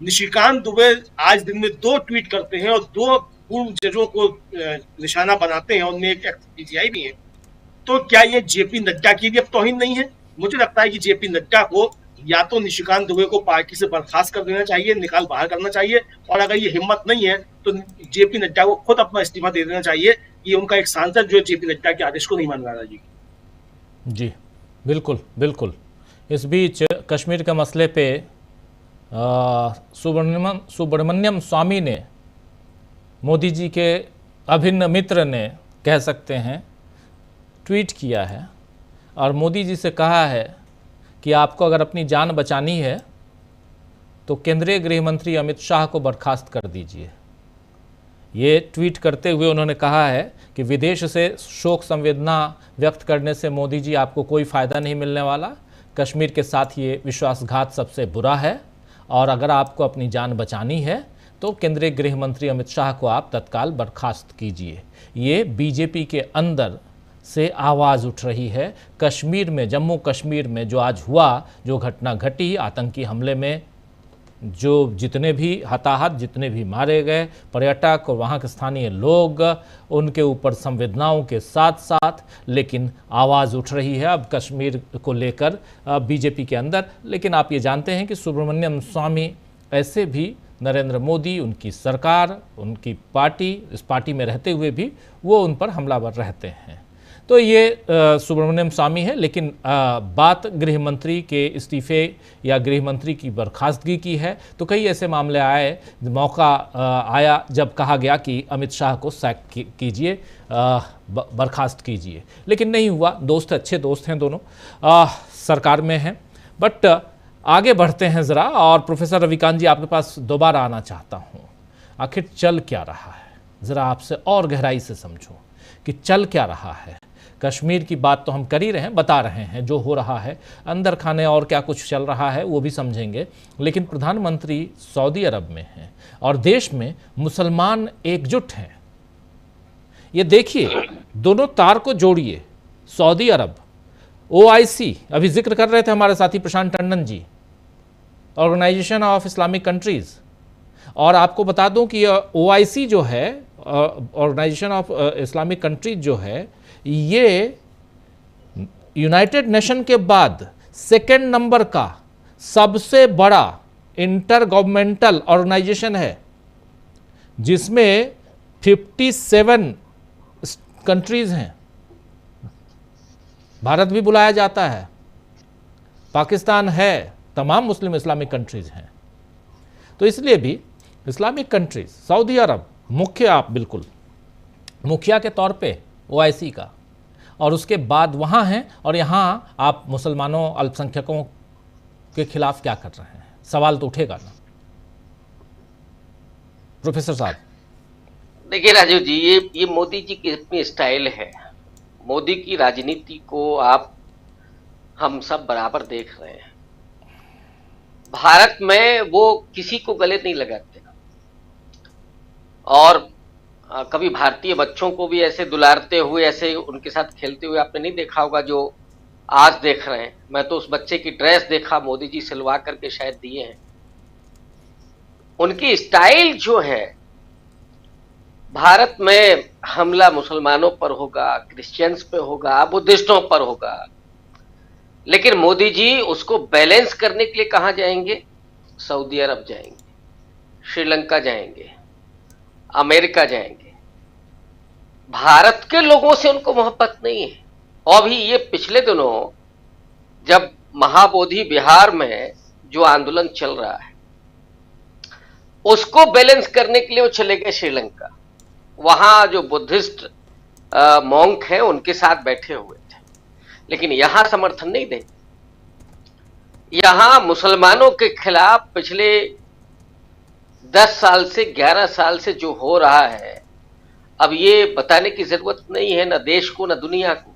निशिकांत दुबे आज दिन में 2 ट्वीट करते हैं और 2 पूर्व जजों को निशाना बनाते हैं, उनमें एक सीजीआई भी है, तो क्या ये जेपी नड्डा की भी अब तौहीन नहीं है? मुझे लगता है कि जेपी नड्डा को या तो निशिकांत दुबे को पार्टी से बर्खास्त कर देना चाहिए, निकाल बाहर करना चाहिए, और अगर ये हिम्मत नहीं है तो जेपी नड्डा को खुद अपना इस्तीफा दे देना चाहिए। ये उनका एक सांसद जो जेपी नड्डा के आदेश को नहीं मान रहा जी बिल्कुल बिल्कुल। इस बीच कश्मीर के मसले पे सुब्रमण्यम स्वामी ने, मोदी जी के अभिन्न मित्र ने कह सकते हैं, ट्वीट किया है और मोदी जी से कहा है कि आपको अगर अपनी जान बचानी है तो केंद्रीय गृह मंत्री अमित शाह को बर्खास्त कर दीजिए। ये ट्वीट करते हुए उन्होंने कहा है कि विदेश से शोक संवेदना व्यक्त करने से मोदी जी आपको कोई फ़ायदा नहीं मिलने वाला, कश्मीर के साथ ये विश्वासघात सबसे बुरा है, और अगर आपको अपनी जान बचानी है तो केंद्रीय गृह मंत्री अमित शाह को आप तत्काल बर्खास्त कीजिए। ये बीजेपी के अंदर से आवाज़ उठ रही है। कश्मीर में, जम्मू कश्मीर में जो आज हुआ, जो घटना घटी आतंकी हमले में, जो जितने भी हताहत, जितने भी मारे गए पर्यटक और वहाँ के स्थानीय लोग, उनके ऊपर संवेदनाओं के साथ साथ लेकिन आवाज़ उठ रही है अब कश्मीर को लेकर बीजेपी के अंदर। लेकिन आप ये जानते हैं कि सुब्रमण्यम स्वामी ऐसे भी नरेंद्र मोदी, उनकी सरकार, उनकी पार्टी, इस पार्टी में रहते हुए भी वो उन पर हमलावर रहते हैं। तो ये सुब्रमण्यम स्वामी है। लेकिन बात गृह मंत्री के इस्तीफे या गृह मंत्री की बर्खास्तगी की है, तो कई ऐसे मामले आए, मौका आया जब कहा गया कि अमित शाह को सैक कीजिए, बर्खास्त कीजिए, लेकिन नहीं हुआ। दोस्त, अच्छे दोस्त हैं दोनों, सरकार में हैं। बट आगे बढ़ते हैं ज़रा, और प्रोफेसर रविकांत जी आपके पास दोबारा आना चाहता हूँ। आखिर चल क्या रहा है, ज़रा आपसे और गहराई से समझो कि चल क्या रहा है। कश्मीर की बात तो हम कर ही रहे हैं, बता रहे हैं जो हो रहा है, अंदर खाने और क्या कुछ चल रहा है वो भी समझेंगे। लेकिन प्रधानमंत्री सऊदी अरब में हैं और देश में मुसलमान एकजुट हैं। ये देखिए, दोनों तार को जोड़िए। सऊदी अरब, OIC, अभी जिक्र कर रहे थे हमारे साथी प्रशांत Tandon ji, organisation of Islamic countries. और आपको बता दूं कि OIC जो है, ऑर्गेनाइजेशन ऑफ इस्लामिक कंट्रीज जो है, ये यूनाइटेड नेशन के बाद सेकेंड नंबर का सबसे बड़ा इंटर गवर्नमेंटल ऑर्गेनाइजेशन है, जिसमें 57 कंट्रीज हैं। भारत भी बुलाया जाता है, पाकिस्तान है, तमाम मुस्लिम इस्लामिक कंट्रीज हैं। तो इसलिए भी इस्लामिक कंट्रीज, सऊदी अरब मुख्य, आप बिल्कुल मुखिया के तौर पे OIC का, और उसके बाद वहाँ हैं, और यहाँ आप मुसलमानों, अल्पसंख्यकों के खिलाफ क्या कर रहे हैं? सवाल तो उठेगा ना प्रोफेसर साहब। देखिए राजीव जी, ये मोदी जी की अपनी स्टाइल है। मोदी की राजनीति को हम सब बराबर देख रहे हैं। भारत में वो किसी को गले नहीं लगाते, और कभी भारतीय बच्चों को भी ऐसे दुलारते हुए, ऐसे उनके साथ खेलते हुए आपने नहीं देखा होगा जो आज देख रहे हैं। मैं तो उस बच्चे की ड्रेस देखा, मोदी जी सिलवा करके शायद दिए हैं। उनकी स्टाइल जो है, भारत में हमला मुसलमानों पर होगा, क्रिश्चियंस पे होगा, बुद्धिस्टों पर होगा, लेकिन मोदी जी उसको बैलेंस करने के लिए कहां जाएंगे? सऊदी अरब जाएंगे, श्रीलंका जाएंगे, अमेरिका जाएंगे। भारत के लोगों से उनको मोहब्बत नहीं है। और भी ये पिछले दिनों जब महाबोधि बिहार में जो आंदोलन चल रहा है, उसको बैलेंस करने के लिए वो चले गए श्रीलंका। वहां जो बुद्धिस्ट मॉन्क हैं उनके साथ बैठे हुए थे, लेकिन यहां समर्थन नहीं देंगे। यहां मुसलमानों के खिलाफ पिछले 10 साल से 11 साल से जो हो रहा है, अब ये बताने की जरूरत नहीं है, न देश को न दुनिया को।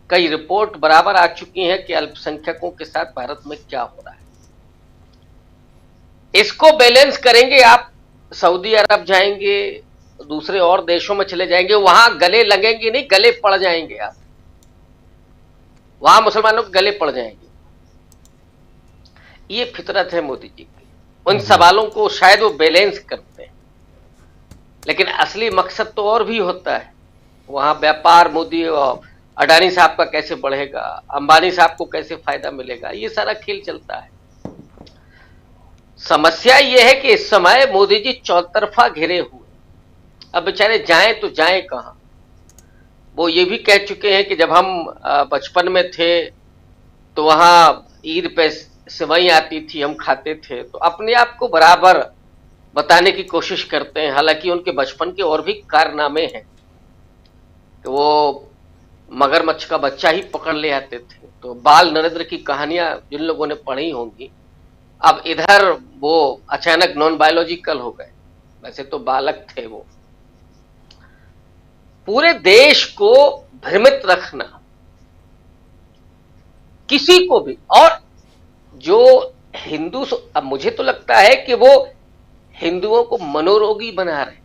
कई रिपोर्ट बराबर आ चुकी हैं कि अल्पसंख्यकों के साथ भारत में क्या हो रहा है। इसको बैलेंस करेंगे आप, सऊदी अरब जाएंगे, दूसरे और देशों में चले जाएंगे, वहां गले लगेंगे नहीं, गले पड़ जाएंगे आप, वहां मुसलमानों के गले पड़ जाएंगे। ये फितरत है मोदी जी की। उन सवालों को शायद वो बैलेंस करते हैं, लेकिन असली मकसद तो और भी होता है। वहां व्यापार मोदी और अडानी साहब का कैसे बढ़ेगा, अंबानी साहब को कैसे फायदा मिलेगा, ये सारा खेल चलता है। समस्या ये है कि इस समय मोदी जी चौतरफा घिरे हुए, अब बेचारे जाएं तो जाएं कहां। वो ये भी कह चुके हैं कि जब हम बचपन में थे तो वहां ईद पे सेवई आती थी, हम खाते थे। तो अपने आप को बराबर बताने की कोशिश करते हैं, हालांकि उनके बचपन के और भी कारनामे हैं कि वो मगरमच्छ का बच्चा ही पकड़ ले आते थे। तो बाल नरेंद्र की कहानियां जिन लोगों ने पढ़ी होंगी, अब इधर वो अचानक नॉन बायोलॉजिकल हो गए, वैसे तो बालक थे वो। पूरे देश को भ्रमित रखना किसी को भी, और जो हिंदू, अब मुझे तो लगता है कि वो हिंदुओं को मनोरोगी बना रहे।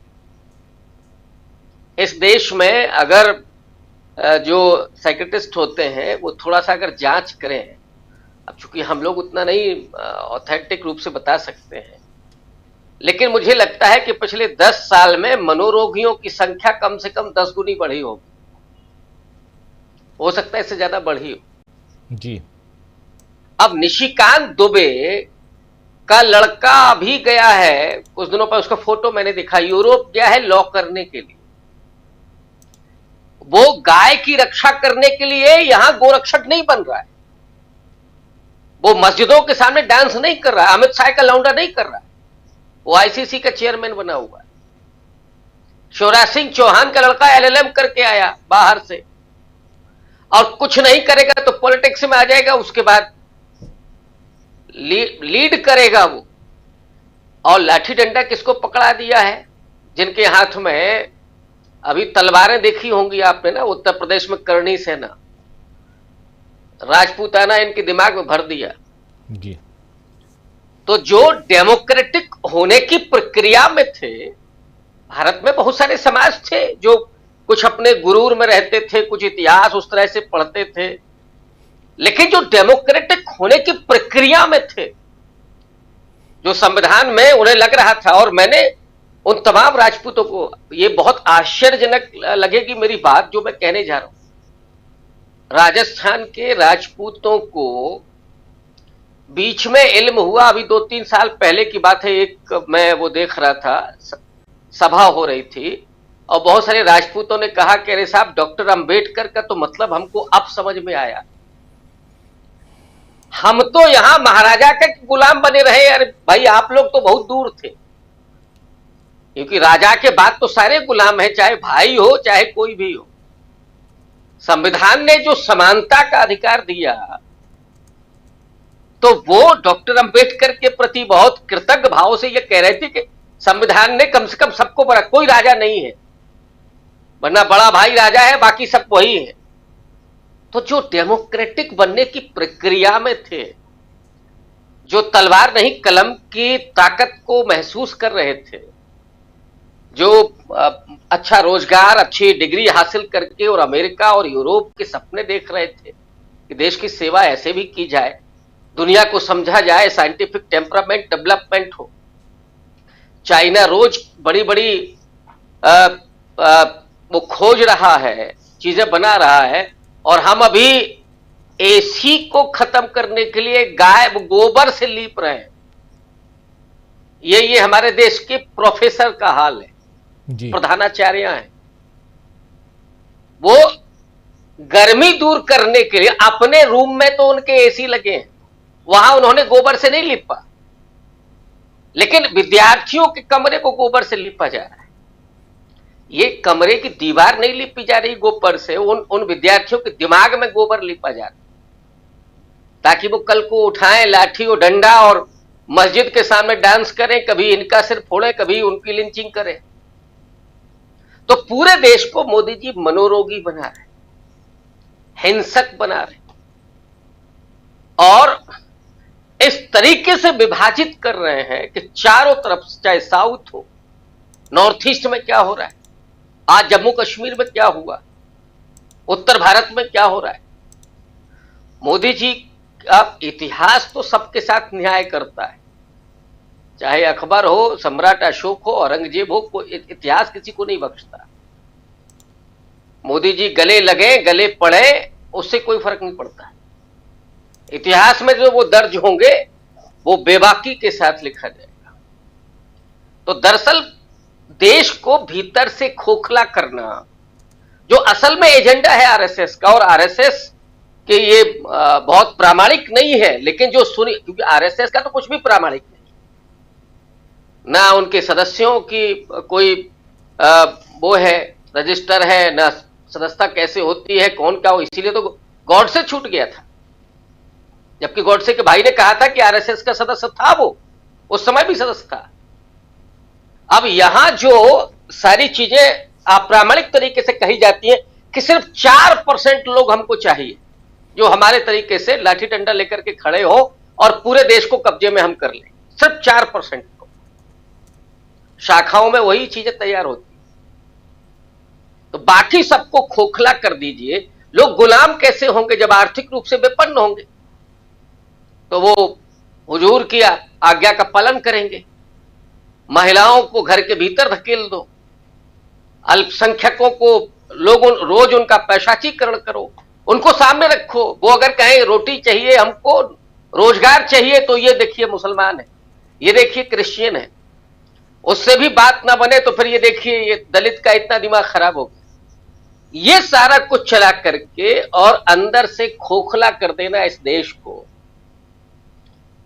इस देश में अगर जो साइकियाट्रिस्ट होते हैं वो थोड़ा सा अगर जांच करें, अब चूंकि हम लोग उतना नहीं ऑथेंटिक रूप से बता सकते हैं, लेकिन मुझे लगता है कि पिछले 10 साल में मनोरोगियों की संख्या कम से कम 10 गुनी बढ़ी होगी। हो सकता है इससे ज्यादा बढ़ी हो जी। अब निशिकांत दुबे का लड़का भी गया है कुछ दिनों पर, उसका फोटो मैंने देखा, यूरोप गया है लॉ करने के लिए। वो गाय की रक्षा करने के लिए यहां गोरक्षक नहीं बन रहा है, वो मस्जिदों के सामने डांस नहीं कर रहा है, अमित शाह का लौंडा नहीं कर रहा है, वो आईसीसी का चेयरमैन बना हुआ है। शिवराज सिंह चौहान का लड़का एलएलएम करके आया बाहर से, और कुछ नहीं करेगा तो पॉलिटिक्स में आ जाएगा, उसके बाद लीड करेगा वो। और लाठी डंडा किसको पकड़ा दिया है? जिनके हाथ में अभी तलवारें देखी होंगी आपने ना, उत्तर प्रदेश में करणी सेना, राजपूताना इनके दिमाग में भर दिया जी। तो जो डेमोक्रेटिक होने की प्रक्रिया में थे, भारत में बहुत सारे समाज थे जो कुछ अपने गुरूर में रहते थे, कुछ इतिहास उस तरह से पढ़ते थे, लेकिन जो डेमोक्रेटिक होने की प्रक्रिया में थे, जो संविधान में उन्हें लग रहा था। और मैंने उन तमाम राजपूतों को, ये बहुत आश्चर्यजनक लगेगी मेरी बात जो मैं कहने जा रहा हूं, राजस्थान के राजपूतों को बीच में इल्म हुआ, अभी 2-3 साल पहले की बात है, एक मैं वो देख रहा था, सभा हो रही थी और बहुत सारे राजपूतों ने कहा कि अरे साहब, डॉक्टर अंबेडकर का तो मतलब हमको अब समझ में आया, हम तो यहां महाराजा के गुलाम बने रहे। अरे भाई, आप लोग तो बहुत दूर थे, क्योंकि राजा के बाद तो सारे गुलाम हैं, चाहे भाई हो चाहे कोई भी हो। संविधान ने जो समानता का अधिकार दिया, तो वो डॉक्टर अंबेडकर के प्रति बहुत कृतज्ञ भाव से ये कह रहे थे कि संविधान ने कम से कम सबको बड़ा, कोई राजा नहीं है, वरना बड़ा भाई राजा है, बाकी सब वही है। तो जो डेमोक्रेटिक बनने की प्रक्रिया में थे, जो तलवार नहीं कलम की ताकत को महसूस कर रहे थे, जो अच्छा रोजगार, अच्छी डिग्री हासिल करके और अमेरिका और यूरोप के सपने देख रहे थे कि देश की सेवा ऐसे भी की जाए, दुनिया को समझा जाए, साइंटिफिक टेम्परामेंट डेवलपमेंट हो। चाइना रोज बड़ी बड़ी वो खोज रहा है, चीजें बना रहा है, और हम अभी एसी को खत्म करने के लिए गाय गोबर से लीप रहे हैं। ये हमारे देश के प्रोफेसर का हाल है, प्रधानाचार्य हैं। वो गर्मी दूर करने के लिए अपने रूम में तो उनके एसी लगे हैं, वहां उन्होंने गोबर से नहीं लिपा, लेकिन विद्यार्थियों के कमरे को गोबर से लिपा जा रहा है। ये कमरे की दीवार नहीं लिपी जा रही गोबर से, उन विद्यार्थियों के दिमाग में गोबर लिपा जा रहा है, ताकि वो कल को उठाएं लाठी और डंडा और मस्जिद के सामने डांस करें, कभी इनका सिर फोड़े, कभी उनकी लिंचिंग करें। तो पूरे देश को मोदी जी मनोरोगी बना रहे, हिंसक बना रहे, और इस तरीके से विभाजित कर रहे हैं कि चारों तरफ, चाहे साउथ हो, नॉर्थ ईस्ट में क्या हो रहा है, आज जम्मू कश्मीर में क्या हुआ, उत्तर भारत में क्या हो रहा है। मोदी जी का इतिहास तो सबके साथ न्याय करता है, चाहे अकबर हो, सम्राट अशोक हो, औरंगजेब हो, कोई इतिहास किसी को नहीं बख्शता। मोदी जी गले लगे, गले पड़े, उससे कोई फर्क नहीं पड़ता। इतिहास में जो वो दर्ज होंगे वो बेबाकी के साथ लिखा जाएगा। तो दरअसल देश को भीतर से खोखला करना, जो असल में एजेंडा है आरएसएस का, और आरएसएस के ये बहुत प्रामाणिक नहीं है, लेकिन जो सुनी, क्योंकि आरएसएस का तो कुछ भी प्रामाणिक नहीं, ना उनके सदस्यों की कोई वो है, रजिस्टर है, ना सदस्यता कैसे होती है, कौन क्या हो, इसीलिए तो गॉडसे छूट गया था। जबकि गॉडसे के भाई ने कहा था कि आरएसएस का सदस्य था, वो उस समय भी सदस्य था। अब यहां जो सारी चीजें अप्रामाणिक तरीके से कही जाती हैं कि सिर्फ 4% लोग हमको चाहिए जो हमारे तरीके से लाठी डंडा लेकर के खड़े हो और पूरे देश को कब्जे में हम कर लें, सिर्फ 4% को। शाखाओं में वही चीजें तैयार होती, तो बाकी सबको खोखला कर दीजिए। लोग गुलाम कैसे होंगे जब आर्थिक रूप से विपन्न होंगे? तो वो हुजूर की आज्ञा का पालन करेंगे। महिलाओं को घर के भीतर धकेल दो, अल्पसंख्यकों को लोग रोज उनका पैशाचीकरण करो, उनको सामने रखो। वो अगर कहें रोटी चाहिए, हमको रोजगार चाहिए, तो ये देखिए मुसलमान है, ये देखिए क्रिश्चियन है। उससे भी बात ना बने तो फिर ये देखिए ये दलित का इतना दिमाग खराब हो गया। ये सारा कुछ चला करके और अंदर से खोखला कर देना इस देश को।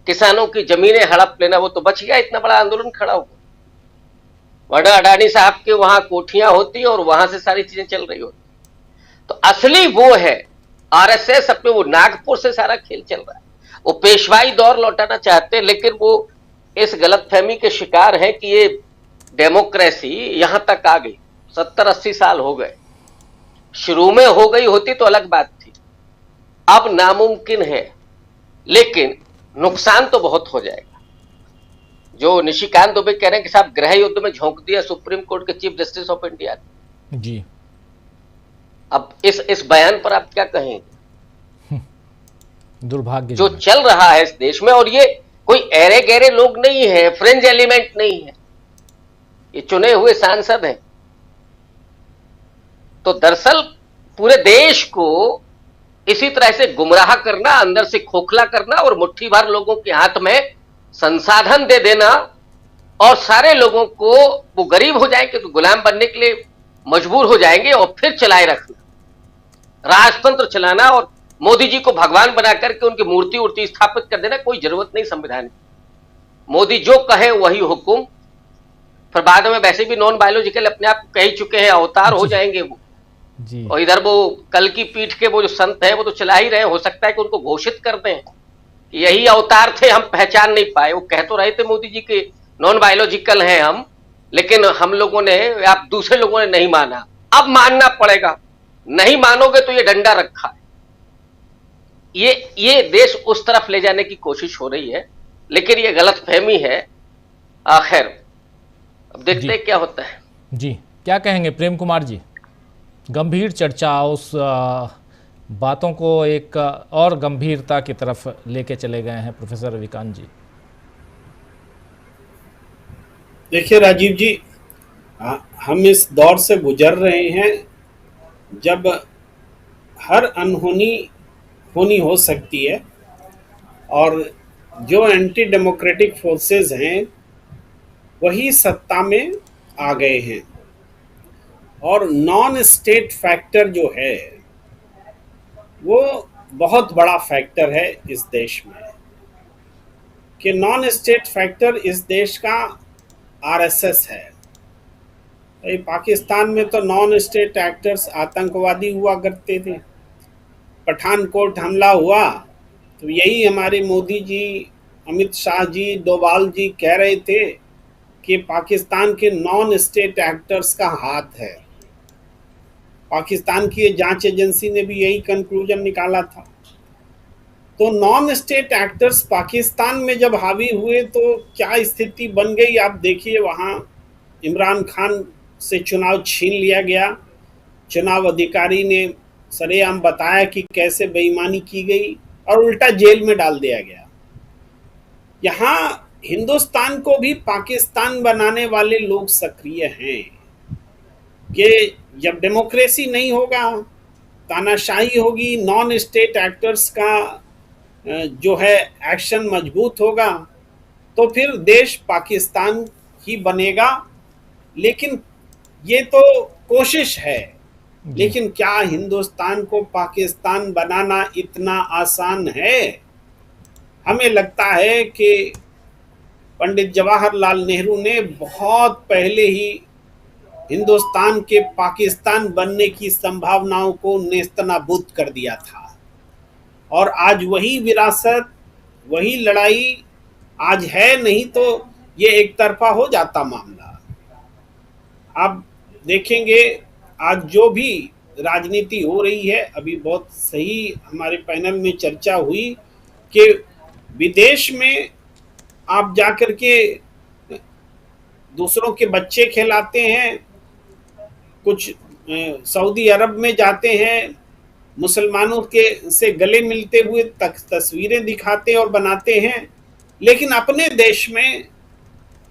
किसानों की जमीनें हड़प लेना, वो तो बच गया, इतना बड़ा आंदोलन खड़ा हो गया, वरना अडानी साहब के वहां कोठियां होती और वहां से सारी चीजें चल रही होती। तो असली वो है आरएसएस, अपने वो नागपुर से सारा खेल चल रहा है। वो पेशवाई दौर लौटाना चाहते हैं, लेकिन वो इस गलतफहमी के शिकार हैं कि ये डेमोक्रेसी यहां तक आ गई। 70-80 साल हो गए, शुरू में हो गई होती तो अलग बात थी, अब नामुमकिन है, लेकिन नुकसान तो बहुत हो जाएगा। जो निशिकांत दुबे कह रहे हैं कि साहब गृह युद्ध में झोंक दिया सुप्रीम कोर्ट के चीफ जस्टिस ऑफ इंडिया जी। अब इस बयान पर आप क्या कहेंगे? दुर्भाग्य जो चल रहा है इस देश में, और ये कोई ऐरे गहरे लोग नहीं है, फ्रेंच एलिमेंट नहीं है, ये चुने हुए सांसद हैं। तो दरअसल पूरे देश को इसी तरह से गुमराह करना, अंदर से खोखला करना और मुट्ठी भर लोगों के हाथ में संसाधन दे देना, और सारे लोगों को वो गरीब हो जाएंगे तो गुलाम बनने के लिए मजबूर हो जाएंगे, और फिर चलाए रखना, राजतंत्र चलाना और मोदी जी को भगवान बना करके उनकी मूर्ति उर्ति स्थापित कर देना। कोई जरूरत नहीं संविधान की। मोदी जो कहे वही हुक्म, फिर बाद में वैसे भी नॉन बायोलॉजिकल अपने आप कह ही चुके हैं, अवतार हो जाएंगे वो जी। और इधर वो कल की पीठ के वो जो संत है वो तो चला ही रहे, हो सकता है कि उनको घोषित कर दें कि यही अवतार थे, हम पहचान नहीं पाए। वो कह तो रहे थे मोदी जी के नॉन बायोलॉजिकल हैं हम, लेकिन हम लोगों ने, आप दूसरे लोगों ने नहीं माना, अब मानना पड़ेगा, नहीं मानोगे तो ये डंडा रखा है। ये देश उस तरफ ले जाने की कोशिश हो रही है, लेकिन ये गलतफहमी है। खैर, अब देखते हैं क्या होता है। जी, क्या कहेंगे प्रेम कुमार जी? गंभीर चर्चा, उस बातों को एक और गंभीरता की तरफ लेके चले गए हैं प्रोफेसर रविकांत जी। देखिए राजीव जी, हम इस दौर से गुजर रहे हैं जब हर अनहोनी होनी हो सकती है, और जो एंटी डेमोक्रेटिक फोर्सेस हैं वही सत्ता में आ गए हैं। और नॉन स्टेट फैक्टर जो है वो बहुत बड़ा फैक्टर है इस देश में, कि नॉन स्टेट फैक्टर इस देश का आरएसएस है। पाकिस्तान में तो नॉन स्टेट एक्टर्स आतंकवादी हुआ करते थे। पठानकोट हमला हुआ तो यही हमारे मोदी जी, अमित शाह जी, डोभाल जी कह रहे थे कि पाकिस्तान के नॉन स्टेट एक्टर्स का हाथ है। पाकिस्तान की जांच एजेंसी ने भी यही कंक्लूजन निकाला था। तो नॉन स्टेट एक्टर्स पाकिस्तान में जब हावी हुए तो क्या स्थिति बन गई आप देखिए। वहाँ इमरान खान से चुनाव छीन लिया गया। चुनाव अधिकारी ने सरेआम बताया कि कैसे बेईमानी की गई और उल्टा जेल में डाल दिया गया। यहाँ हिंदुस्तान को भी पाकिस्तान बनाने वाले लोग सक्रिय हैं कि जब डेमोक्रेसी नहीं होगा, तानाशाही होगी, नॉन स्टेट एक्टर्स का जो है एक्शन मजबूत होगा तो फिर देश पाकिस्तान ही बनेगा। लेकिन ये तो कोशिश है, लेकिन क्या हिंदुस्तान को पाकिस्तान बनाना इतना आसान है? हमें लगता है कि पंडित जवाहरलाल नेहरू ने बहुत पहले ही हिंदुस्तान के पाकिस्तान बनने की संभावनाओं को नेस्तनाबूद कर दिया था। और आज वही विरासत, वही लड़ाई आज है, नहीं तो ये एक तरफा हो जाता मामला। आप देखेंगे आज जो भी राजनीति हो रही है, अभी बहुत सही हमारे पैनल में चर्चा हुई कि विदेश में आप जाकर के दूसरों के बच्चे खिलाते हैं, कुछ सऊदी अरब में जाते हैं, मुसलमानों के से गले मिलते हुए तस्वीरें दिखाते और बनाते हैं, लेकिन अपने देश में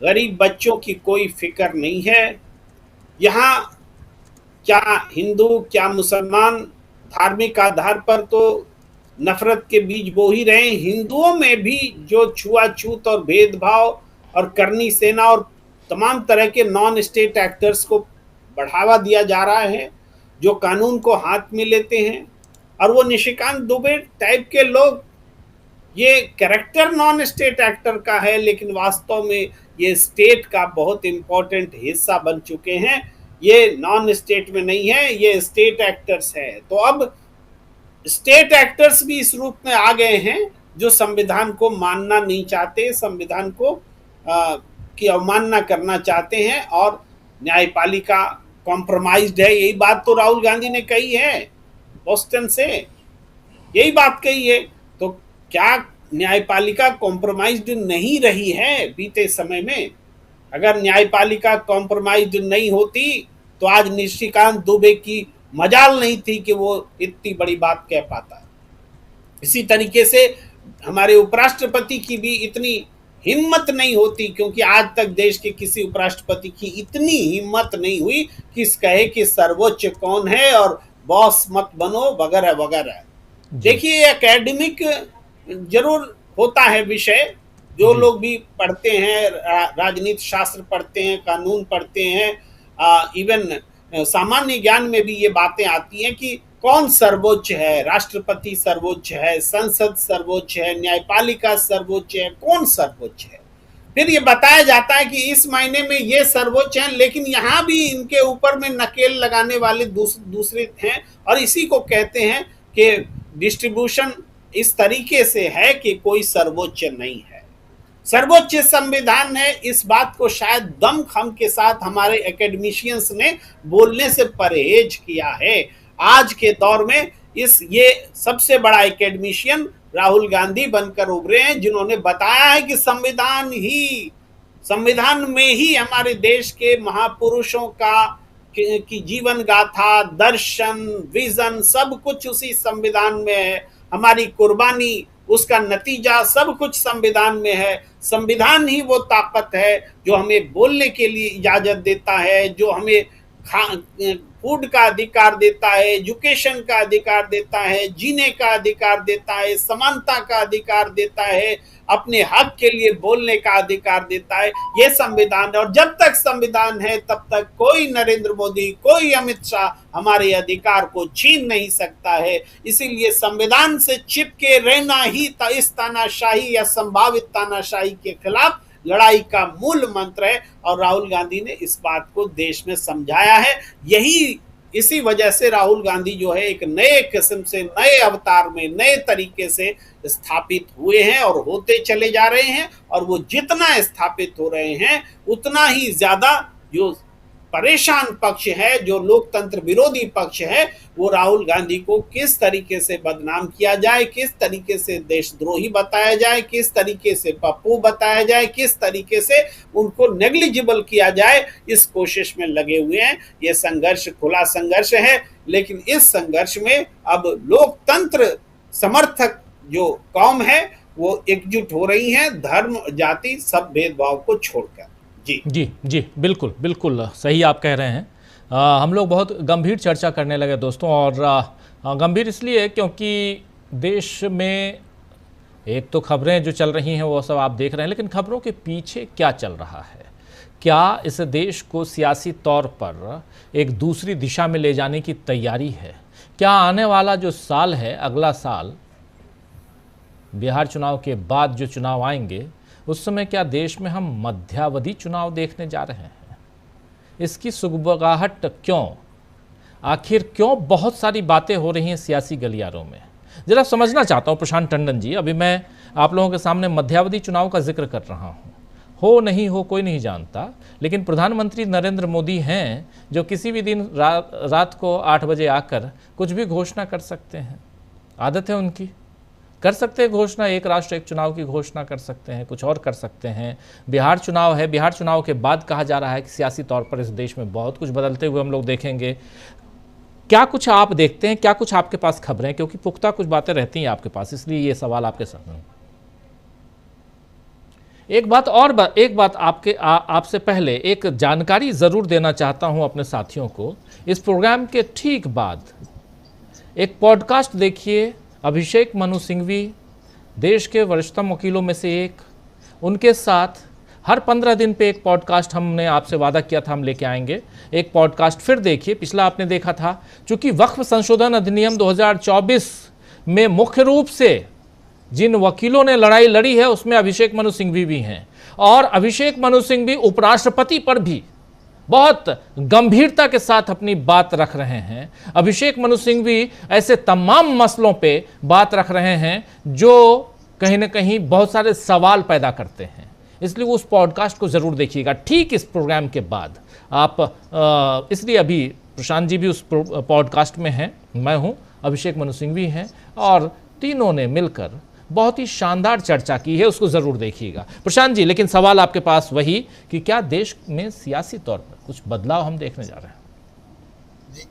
गरीब बच्चों की कोई फिक्र नहीं है। यहाँ क्या हिंदू क्या मुसलमान, धार्मिक आधार पर तो नफरत के बीज बो ही रहे। हिंदुओं में भी जो छुआछूत और भेदभाव और करनी सेना और तमाम तरह के नॉन स्टेट एक्टर्स को बढ़ावा दिया जा रहा है, जो कानून को हाथ में लेते हैं। और वो निशिकांत दुबे टाइप के लोग, ये कैरेक्टर नॉन स्टेट एक्टर का है, लेकिन वास्तव में ये स्टेट का बहुत इंपॉर्टेंट हिस्सा बन चुके हैं। ये नॉन स्टेट में नहीं है, ये स्टेट एक्टर्स है। तो अब स्टेट एक्टर्स भी इस रूप में आ गए हैं जो संविधान को मानना नहीं चाहते, संविधान को की अवमानना करना चाहते हैं, और न्यायपालिका कॉम्प्रोमाइज्ड है। यही बात तो राहुल गांधी ने कही है बोस्टन से, यही बात कही है। तो क्या न्यायपालिका कॉम्प्रोमाइज्ड नहीं रही है बीते समय में? अगर न्यायपालिका कॉम्प्रोमाइज्ड नहीं होती तो आज निशिकांत दुबे की मजाल नहीं थी कि वो इतनी बड़ी बात कह पाता। इसी तरीके से हमारे उपराष्ट्रपति की भी इतनी हिम्मत नहीं होती, क्योंकि आज तक देश के किसी उपराष्ट्रपति की इतनी हिम्मत नहीं हुई कि कहे कि सर्वोच्च कौन है और बॉस मत बनो वगैरह वगैरह। देखिए, एकेडमिक जरूर होता है विषय, जो लोग भी पढ़ते हैं, राजनीति शास्त्र पढ़ते हैं, कानून पढ़ते हैं, इवन सामान्य ज्ञान में भी ये बातें आती हैं कि कौन सर्वोच्च है, राष्ट्रपति सर्वोच्च है, संसद सर्वोच्च है, न्यायपालिका सर्वोच्च है, कौन सर्वोच्च है। फिर ये बताया जाता है कि इस महीने में ये सर्वोच्च हैं, लेकिन यहाँ भी इनके ऊपर में नकेल लगाने वाले दूसरे हैं, और इसी को कहते हैं कि डिस्ट्रीब्यूशन इस तरीके से है कि कोई सर्वोच्च नहीं है। सर्वोच्च संविधान है, इस बात को शायद दमखम के साथ हमारे एकेडमिशियंस ने बोलने से परहेज किया है। आज के दौर में ये सबसे बड़ा एकेडमिशियन राहुल गांधी बनकर उभरे हैं, जिन्होंने बताया है कि संविधान में ही हमारे देश के महापुरुषों की जीवन गाथा, दर्शन, विजन सब कुछ उसी संविधान में है। हमारी कुर्बानी, उसका नतीजा सब कुछ संविधान में है। संविधान ही वो ताकत है जो हमें बोलने के लिए इजाजत देता है, जो हमें फूड का अधिकार देता है, एजुकेशन का अधिकार देता है, जीने का अधिकार देता है, समानता का अधिकार देता है, अपने हक के लिए बोलने का अधिकार देता है। ये संविधान है, और जब तक संविधान है तब तक कोई नरेंद्र मोदी, कोई अमित शाह हमारे अधिकार को छीन नहीं सकता है। इसीलिए संविधान से चिपके रहना ही इस तानाशाही या संभावित तानाशाही के खिलाफ लड़ाई का मूल मंत्र है, और राहुल गांधी ने इस बात को देश में समझाया है। इसी वजह से राहुल गांधी जो है एक नए किस्म से, नए अवतार में, नए तरीके से स्थापित हुए हैं और होते चले जा रहे हैं। और वो जितना स्थापित हो रहे हैं उतना ही ज्यादा जो परेशान पक्ष है, जो लोकतंत्र विरोधी पक्ष है, वो राहुल गांधी को किस तरीके से बदनाम किया जाए, किस तरीके से देशद्रोही बताया जाए, किस तरीके से पप्पू बताया जाए, किस तरीके से उनको नेग्लिजिबल किया जाए, इस कोशिश में लगे हुए हैं। ये संघर्ष खुला संघर्ष है, लेकिन इस संघर्ष में अब लोकतंत्र समर्थक जो कौम है वो एकजुट हो रही है, धर्म, जाति सब भेदभाव को छोड़कर। जी बिल्कुल बिल्कुल सही आप कह रहे हैं। हम लोग बहुत गंभीर चर्चा करने लगे दोस्तों, और गंभीर इसलिए क्योंकि देश में एक तो खबरें जो चल रही हैं वो सब आप देख रहे हैं, लेकिन खबरों के पीछे क्या चल रहा है, क्या इस देश को सियासी तौर पर एक दूसरी दिशा में ले जाने की तैयारी है, क्या आने वाला जो साल है, अगला साल बिहार चुनाव के बाद जो चुनाव आएंगे उस समय क्या देश में हम मध्यावधि चुनाव देखने जा रहे हैं? इसकी सुगबगाहट क्यों, आखिर क्यों बहुत सारी बातें हो रही हैं सियासी गलियारों में? जरा समझना चाहता हूं प्रशांत टंडन जी। अभी मैं आप लोगों के सामने मध्यावधि चुनाव का जिक्र कर रहा हूं, हो नहीं हो कोई नहीं जानता, लेकिन प्रधानमंत्री नरेंद्र मोदी हैं जो किसी भी दिन रात को 8 बजे आकर कुछ भी घोषणा कर सकते हैं। आदत है उनकी, कर सकते हैं घोषणा, एक राष्ट्र एक चुनाव की घोषणा कर सकते हैं, कुछ और कर सकते हैं। बिहार चुनाव है, बिहार चुनाव के बाद कहा जा रहा है कि सियासी तौर पर इस देश में बहुत कुछ बदलते हुए हम लोग देखेंगे। क्या कुछ आप देखते हैं, क्या कुछ आपके पास खबरें, क्योंकि पुख्ता कुछ बातें रहती हैं आपके पास, इसलिए ये सवाल आपके सामने। एक बात आपसे पहले एक जानकारी ज़रूर देना चाहता हूं अपने साथियों को। इस प्रोग्राम के ठीक बाद एक पॉडकास्ट देखिए, अभिषेक मनु सिंघवी देश के वरिष्ठतम वकीलों में से एक, उनके साथ हर 15 दिन पे एक पॉडकास्ट हमने आपसे वादा किया था हम लेके आएंगे। एक पॉडकास्ट फिर देखिए, पिछला आपने देखा था, चूंकि वक्फ संशोधन अधिनियम 2024 में मुख्य रूप से जिन वकीलों ने लड़ाई लड़ी है उसमें अभिषेक मनु सिंघवी भी हैं, और अभिषेक मनु सिंघवी उपराष्ट्रपति पर भी बहुत गंभीरता के साथ अपनी बात रख रहे हैं। अभिषेक मनु सिंघवी ऐसे तमाम मसलों पे बात रख रहे हैं जो कहीं ना कहीं बहुत सारे सवाल पैदा करते हैं, इसलिए उस पॉडकास्ट को ज़रूर देखिएगा ठीक इस प्रोग्राम के बाद आप। इसलिए अभी प्रशांत जी भी उस पॉडकास्ट में हैं, मैं हूँ, अभिषेक मनु सिंघवी हैं, और तीनों ने मिलकर बहुत ही शानदार चर्चा की है, उसको ज़रूर देखिएगा। प्रशांत जी, लेकिन सवाल आपके पास वही कि क्या देश में सियासी तौर पर कुछ बदलाव हम देखने जा रहे हैं?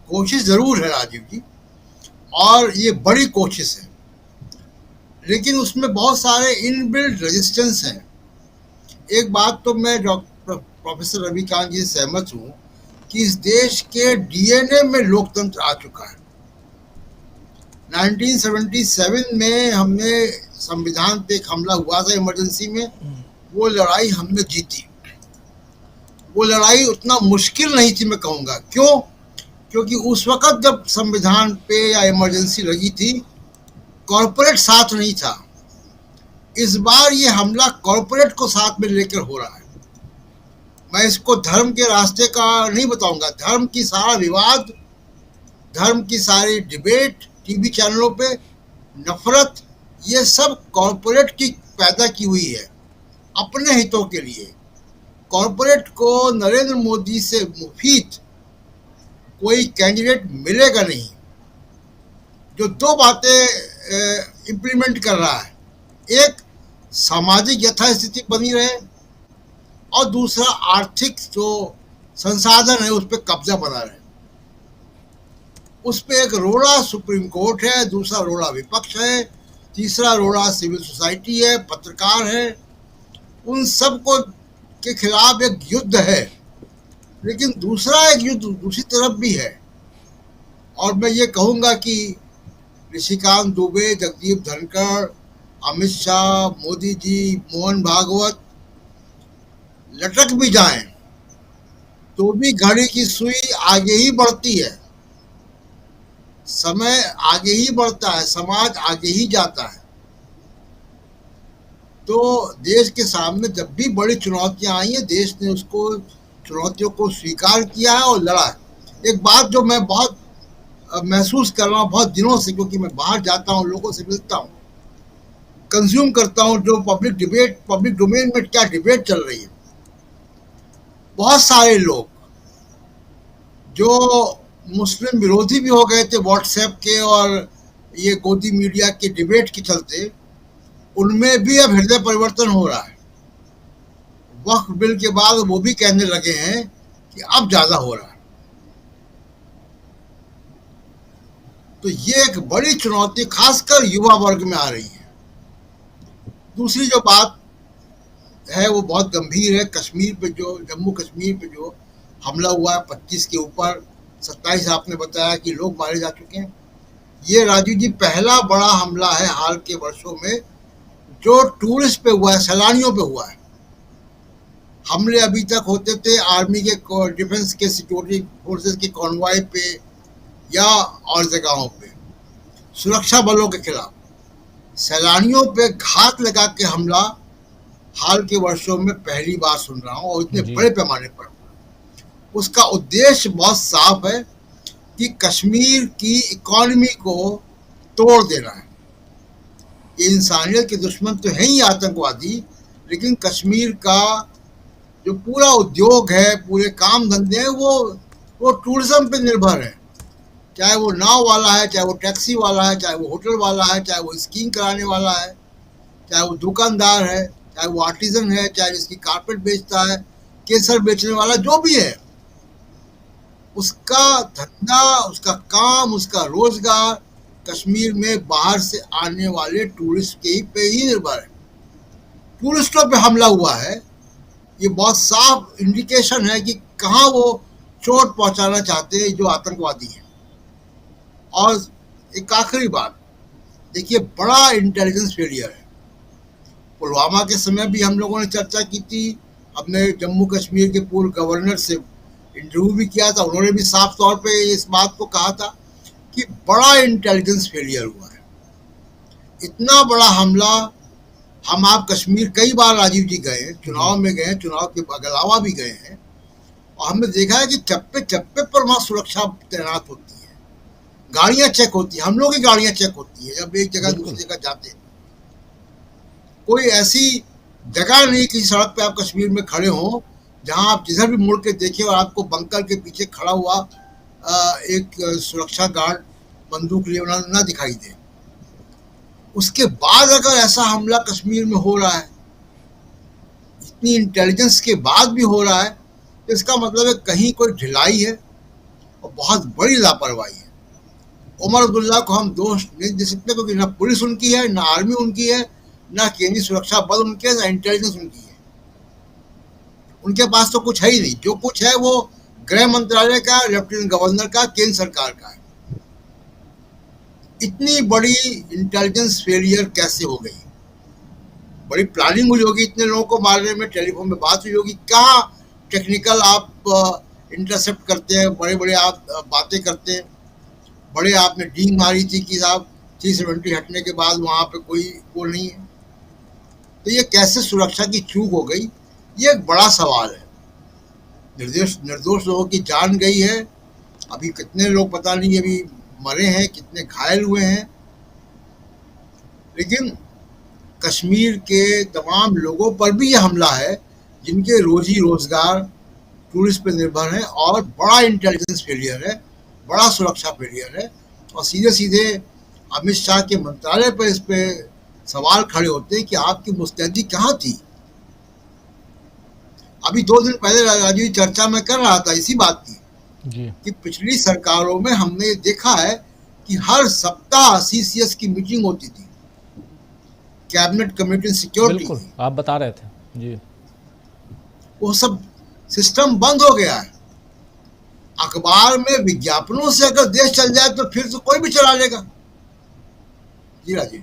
कोशिश जरूर है राजीव जी, और ये बड़ी कोशिश है, लेकिन उसमें बहुत सारे इनबिल्ट रेजिस्टेंस हैं। एक बात तो मैं प्रोफेसर रविकांत जी से सहमत हूँ कि इस देश के डीएनए में लोकतंत्र आ चुका है। 1977 में हमने संविधान पे एक हमला हुआ था इमरजेंसी में, वो लड़ाई हमने जीती। वो लड़ाई उतना मुश्किल नहीं थी, मैं कहूँगा। क्यों? क्योंकि उस वक्त जब संविधान पे या इमरजेंसी लगी थी, कॉरपोरेट साथ नहीं था। इस बार ये हमला कॉरपोरेट को साथ में लेकर हो रहा है। मैं इसको धर्म के रास्ते का नहीं बताऊंगा। धर्म की सारा विवाद, धर्म की सारी डिबेट टीवी चैनलों पे, नफरत, ये सब कॉरपोरेट की पैदा की हुई है अपने हितों के लिए। कॉरपोरेट को नरेंद्र मोदी से मुफीद कोई कैंडिडेट मिलेगा नहीं। जो दो बातें इम्प्लीमेंट कर रहा है, एक सामाजिक यथास्थिति बनी रहे और दूसरा आर्थिक जो संसाधन है उस पर कब्जा बना रहे। उस पर एक रोड़ा सुप्रीम कोर्ट है, दूसरा रोड़ा विपक्ष है, तीसरा रोड़ा सिविल सोसाइटी है, पत्रकार है। उन सब को के खिलाफ एक युद्ध है, लेकिन दूसरा एक युद्ध दूसरी तरफ भी है। और मैं ये कहूँगा कि ऋषिकांत दुबे, जगदीप धनखड़, अमित शाह, मोदी जी, मोहन भागवत लटक भी जाएं तो भी घड़ी की सुई आगे ही बढ़ती है, समय आगे ही बढ़ता है, समाज आगे ही जाता है। तो देश के सामने जब भी बड़ी चुनौतियां आई हैं, देश ने उसको चुनौतियों को स्वीकार किया है और लड़ा है। एक बात जो मैं बहुत महसूस कर रहा हूँ बहुत दिनों से, क्योंकि मैं बाहर जाता हूँ, लोगों से मिलता हूँ, कंज्यूम करता हूँ जो पब्लिक डोमेन में क्या डिबेट चल रही है। बहुत सारे लोग जो मुस्लिम विरोधी भी हो गए थे व्हाट्सएप के और ये गोदी मीडिया के डिबेट के चलते, उनमें भी अब हृदय परिवर्तन हो रहा है। वक्फ बिल के बाद वो भी कहने लगे हैं कि अब ज्यादा हो रहा है। तो ये एक बड़ी चुनौती खासकर युवा वर्ग में आ रही है। दूसरी जो बात है वो बहुत गंभीर है। कश्मीर पे जो जम्मू कश्मीर पे जो हमला हुआ है 25 के ऊपर, 27 आपने बताया कि लोग मारे जा चुके हैं। ये राजीव जी पहला बड़ा हमला है हाल के वर्षों में जो टूरिस्ट पे हुआ है, सैलानियों पे हुआ है। हमले अभी तक होते थे आर्मी के, डिफेंस के, सिक्योरिटी फोर्सेस के कॉन्वॉय पे या और जगहों पे, सुरक्षा बलों के खिलाफ। सैलानियों पे घात लगा के हमला हाल के वर्षों में पहली बार सुन रहा हूँ, और इतने बड़े पैमाने पर। उसका उद्देश्य बहुत साफ है कि कश्मीर की इकॉनमी को तोड़ देना है। ये इंसानियत के दुश्मन तो हैं ही आतंकवादी, लेकिन कश्मीर का जो पूरा उद्योग है, पूरे काम धंधे हैं, वो टूरिज्म पे निर्भर है। चाहे वो नाव वाला है, चाहे वो टैक्सी वाला है, चाहे वो होटल वाला है, चाहे वो स्कीइंग कराने वाला है, चाहे वो दुकानदार है, चाहे वो आर्टिजन है, चाहे जिसकी कारपेट बेचता है, केसर बेचने वाला, जो भी है, उसका धंधा, उसका काम, उसका रोजगार कश्मीर में बाहर से आने वाले टूरिस्ट के पे ही निर्भर है। टूरिस्टों पे हमला हुआ है, ये बहुत साफ इंडिकेशन है कि कहाँ वो चोट पहुंचाना चाहते हैं जो आतंकवादी हैं। और एक आखिरी बात, देखिए बड़ा इंटेलिजेंस फेलियर है। पुलवामा के समय भी हम लोगों ने चर्चा की थी, हमने जम्मू कश्मीर के पूर्व गवर्नर से इंटरव्यू भी किया था, उन्होंने भी साफ तौर पे इस बात को कहा था कि बड़ा इंटेलिजेंस फेलियर हुआ है। इतना बड़ा हमला, हम आप कश्मीर कई बार राजीव जी गए हैं, चुनाव में गए हैं, चुनाव के अलावा भी गए हैं, और हमने देखा है कि चप्पे चप्पे पर वहाँ सुरक्षा तैनात होती है, गाड़ियां चेक होती है, हम लोग की गाड़ियां चेक होती है जब एक जगह दूसरी जगह जाते हैं। कोई ऐसी जगह नहीं कि सड़क पे आप कश्मीर में खड़े हो जहां आप जिधर भी मुड़ के देखें और आपको बंकर के पीछे खड़ा हुआ एक सुरक्षा गार्ड बंदूक लिए ना दिखाई दे। उसके बाद अगर ऐसा हमला कश्मीर में हो रहा है, इतनी इंटेलिजेंस के बाद भी हो रहा है, तो इसका मतलब है कहीं कोई ढिलाई है और बहुत बड़ी लापरवाही है। उमर अब्दुल्ला को हम दोष नहीं दे सकते, क्योंकि ना पुलिस उनकी है, ना आर्मी उनकी है, ना केंद्रीय सुरक्षा बल उनके है, ना इंटेलिजेंस उनकी है। उनके पास तो कुछ है ही नहीं। जो कुछ है वो गृह मंत्रालय का, लेफ्टिनेंट गवर्नर का, केंद्र सरकार का है। इतनी बड़ी इंटेलिजेंस फेलियर कैसे हो गई? बड़ी प्लानिंग हुई होगी इतने लोगों को मारने में, टेलीफोन में बात हुई होगी, क्या टेक्निकल आप इंटरसेप्ट करते हैं, बड़े बड़े आप बातें करते हैं। बड़े आपने डींग मारी थी कि साहब 370 हटने के बाद वहाँ पे कोई वो नहीं है। तो ये कैसे सुरक्षा की चूक हो गई, ये एक बड़ा सवाल है। निर्दोष लोगों की जान गई है, अभी कितने लोग पता नहीं अभी मरे हैं, कितने घायल हुए हैं, लेकिन कश्मीर के तमाम लोगों पर भी ये हमला है जिनके रोजी रोजगार टूरिस्ट पे निर्भर है, और बड़ा इंटेलिजेंस फेलियर है, बड़ा सुरक्षा फेलियर है। और सीधे सीधे अमित शाह के मंत्रालय पर इस पे सवाल खड़े होते हैं कि आपकी मुस्तैदी कहाँ थी। अभी 2 दिन पहले राजीव चर्चा में कर रहा था इसी बात की जी। कि पिछली सरकारों में हमने देखा है कि हर सप्ताह सीसीएस की मीटिंग होती थी, कैबिनेट कमेटी सिक्योरिटी। बिल्कुल, आप बता रहे थे जी। वो सब सिस्टम बंद हो गया है। अखबार में विज्ञापनों से अगर देश चल जाए तो फिर तो कोई भी चला लेगा। जी राजीव,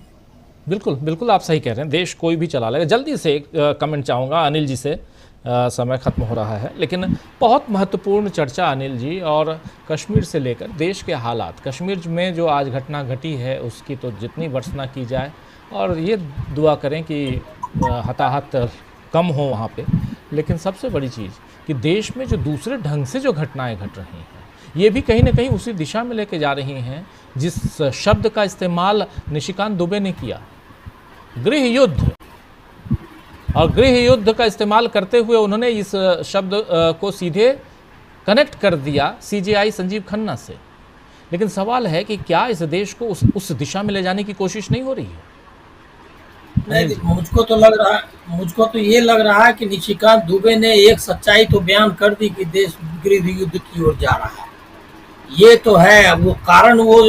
बिल्कुल बिल्कुल आप सही कह रहे हैं, देश कोई भी चला लेगा। जल्दी से एक कमेंट चाहूँगा अनिल जी से, समय खत्म हो रहा है, लेकिन बहुत महत्वपूर्ण चर्चा अनिल जी, और कश्मीर से लेकर देश के हालात, कश्मीर में जो आज घटना घटी है उसकी तो जितनी भर्त्सना की जाए, और ये दुआ करें कि हताहत कम हो वहाँ पे, लेकिन सबसे बड़ी चीज़ कि देश में जो दूसरे ढंग से जो घटनाएं घट रही हैं ये भी कहीं ना कहीं उसी दिशा में लेके जा रही हैं जिस शब्द का इस्तेमाल निशिकांत दुबे ने किया, गृह युद्ध। और गृह युद्ध का इस्तेमाल करते हुए उन्होंने इस शब्द को सीधे कनेक्ट कर दिया सीजेआई संजीव खन्ना से। लेकिन सवाल है कि क्या इस देश को उस दिशा में ले जाने की कोशिश नहीं हो रही है? नहीं, मुझको तो ये लग रहा है कि निशिकांत दुबे ने एक सच्चाई तो बयान कर दी कि देश गृह युद्ध की ओर जा रहा है। ये तो है, वो कारण वो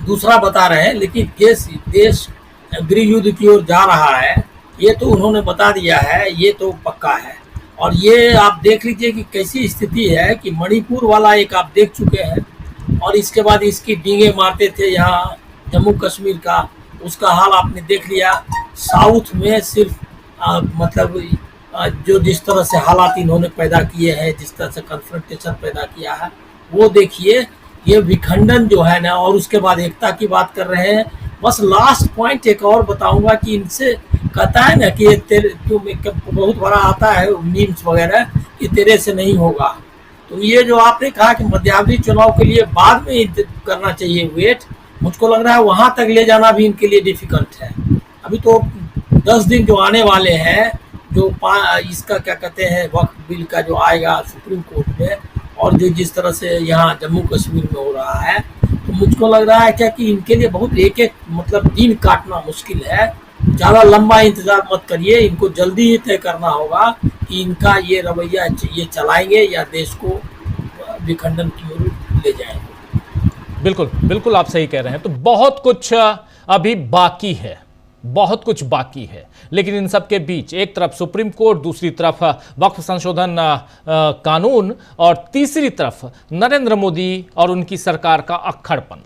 दूसरा बता रहे हैं, लेकिन देश गृह युद्ध की ओर जा रहा है ये तो उन्होंने बता दिया है, ये तो पक्का है। और ये आप देख लीजिए कि कैसी स्थिति है कि मणिपुर वाला एक आप देख चुके हैं, और इसके बाद इसकी डींगे मारते थे यहाँ जम्मू कश्मीर का, उसका हाल आपने देख लिया। साउथ में सिर्फ जो जिस तरह से हालात इन्होंने पैदा किए हैं, जिस तरह से कन्फ्रंटेशन पैदा किया है, वो देखिए। ये विखंडन जो है ना, और उसके बाद एकता की बात कर रहे हैं। बस लास्ट पॉइंट एक और बताऊंगा कि इनसे कहता है ना कि ये तेरे बहुत बड़ा आता है मीम्स वगैरह कि तेरे से नहीं होगा। तो ये जो आपने कहा कि मध्यावधि चुनाव के लिए बाद में करना चाहिए वेट, मुझको लग रहा है वहां तक ले जाना भी इनके लिए डिफिकल्ट है। अभी तो 10 दिन जो आने वाले हैं, जो इसका क्या कहते हैं वक्फ बिल का जो आएगा सुप्रीम कोर्ट में, और जो जिस तरह से यहाँ जम्मू कश्मीर में हो रहा है, तो मुझको लग रहा है क्या कि इनके लिए बहुत एक दिन काटना मुश्किल है। ज़्यादा लंबा इंतजार मत करिए, इनको जल्दी ही तय करना होगा कि इनका ये रवैया ये चलाएंगे या देश को विखंडन की ओर ले जाएंगे। बिल्कुल बिल्कुल आप सही कह रहे हैं। तो बहुत कुछ अभी बाकी है, बहुत कुछ बाकी है, लेकिन इन सब के बीच एक तरफ सुप्रीम कोर्ट, दूसरी तरफ वक्फ संशोधन कानून, और तीसरी तरफ नरेंद्र मोदी और उनकी सरकार का अक्खड़पन,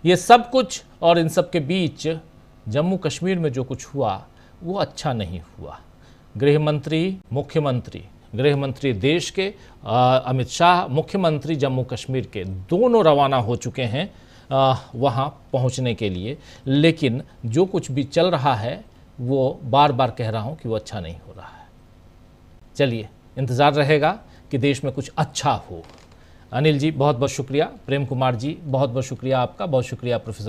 ये सब कुछ, और इन सब के बीच जम्मू कश्मीर में जो कुछ हुआ वो अच्छा नहीं हुआ। गृह मंत्री, मुख्यमंत्री, गृह मंत्री देश के, अमित शाह मुख्यमंत्री जम्मू कश्मीर के, दोनों रवाना हो चुके हैं वहाँ पहुँचने के लिए, लेकिन जो कुछ भी चल रहा है वो बार बार कह रहा हूँ कि वो अच्छा नहीं हो रहा है। चलिए, इंतज़ार रहेगा कि देश में कुछ अच्छा हो। अनिल जी बहुत बहुत शुक्रिया, प्रेम कुमार जी बहुत बहुत शुक्रिया आपका, बहुत शुक्रिया प्रोफेसर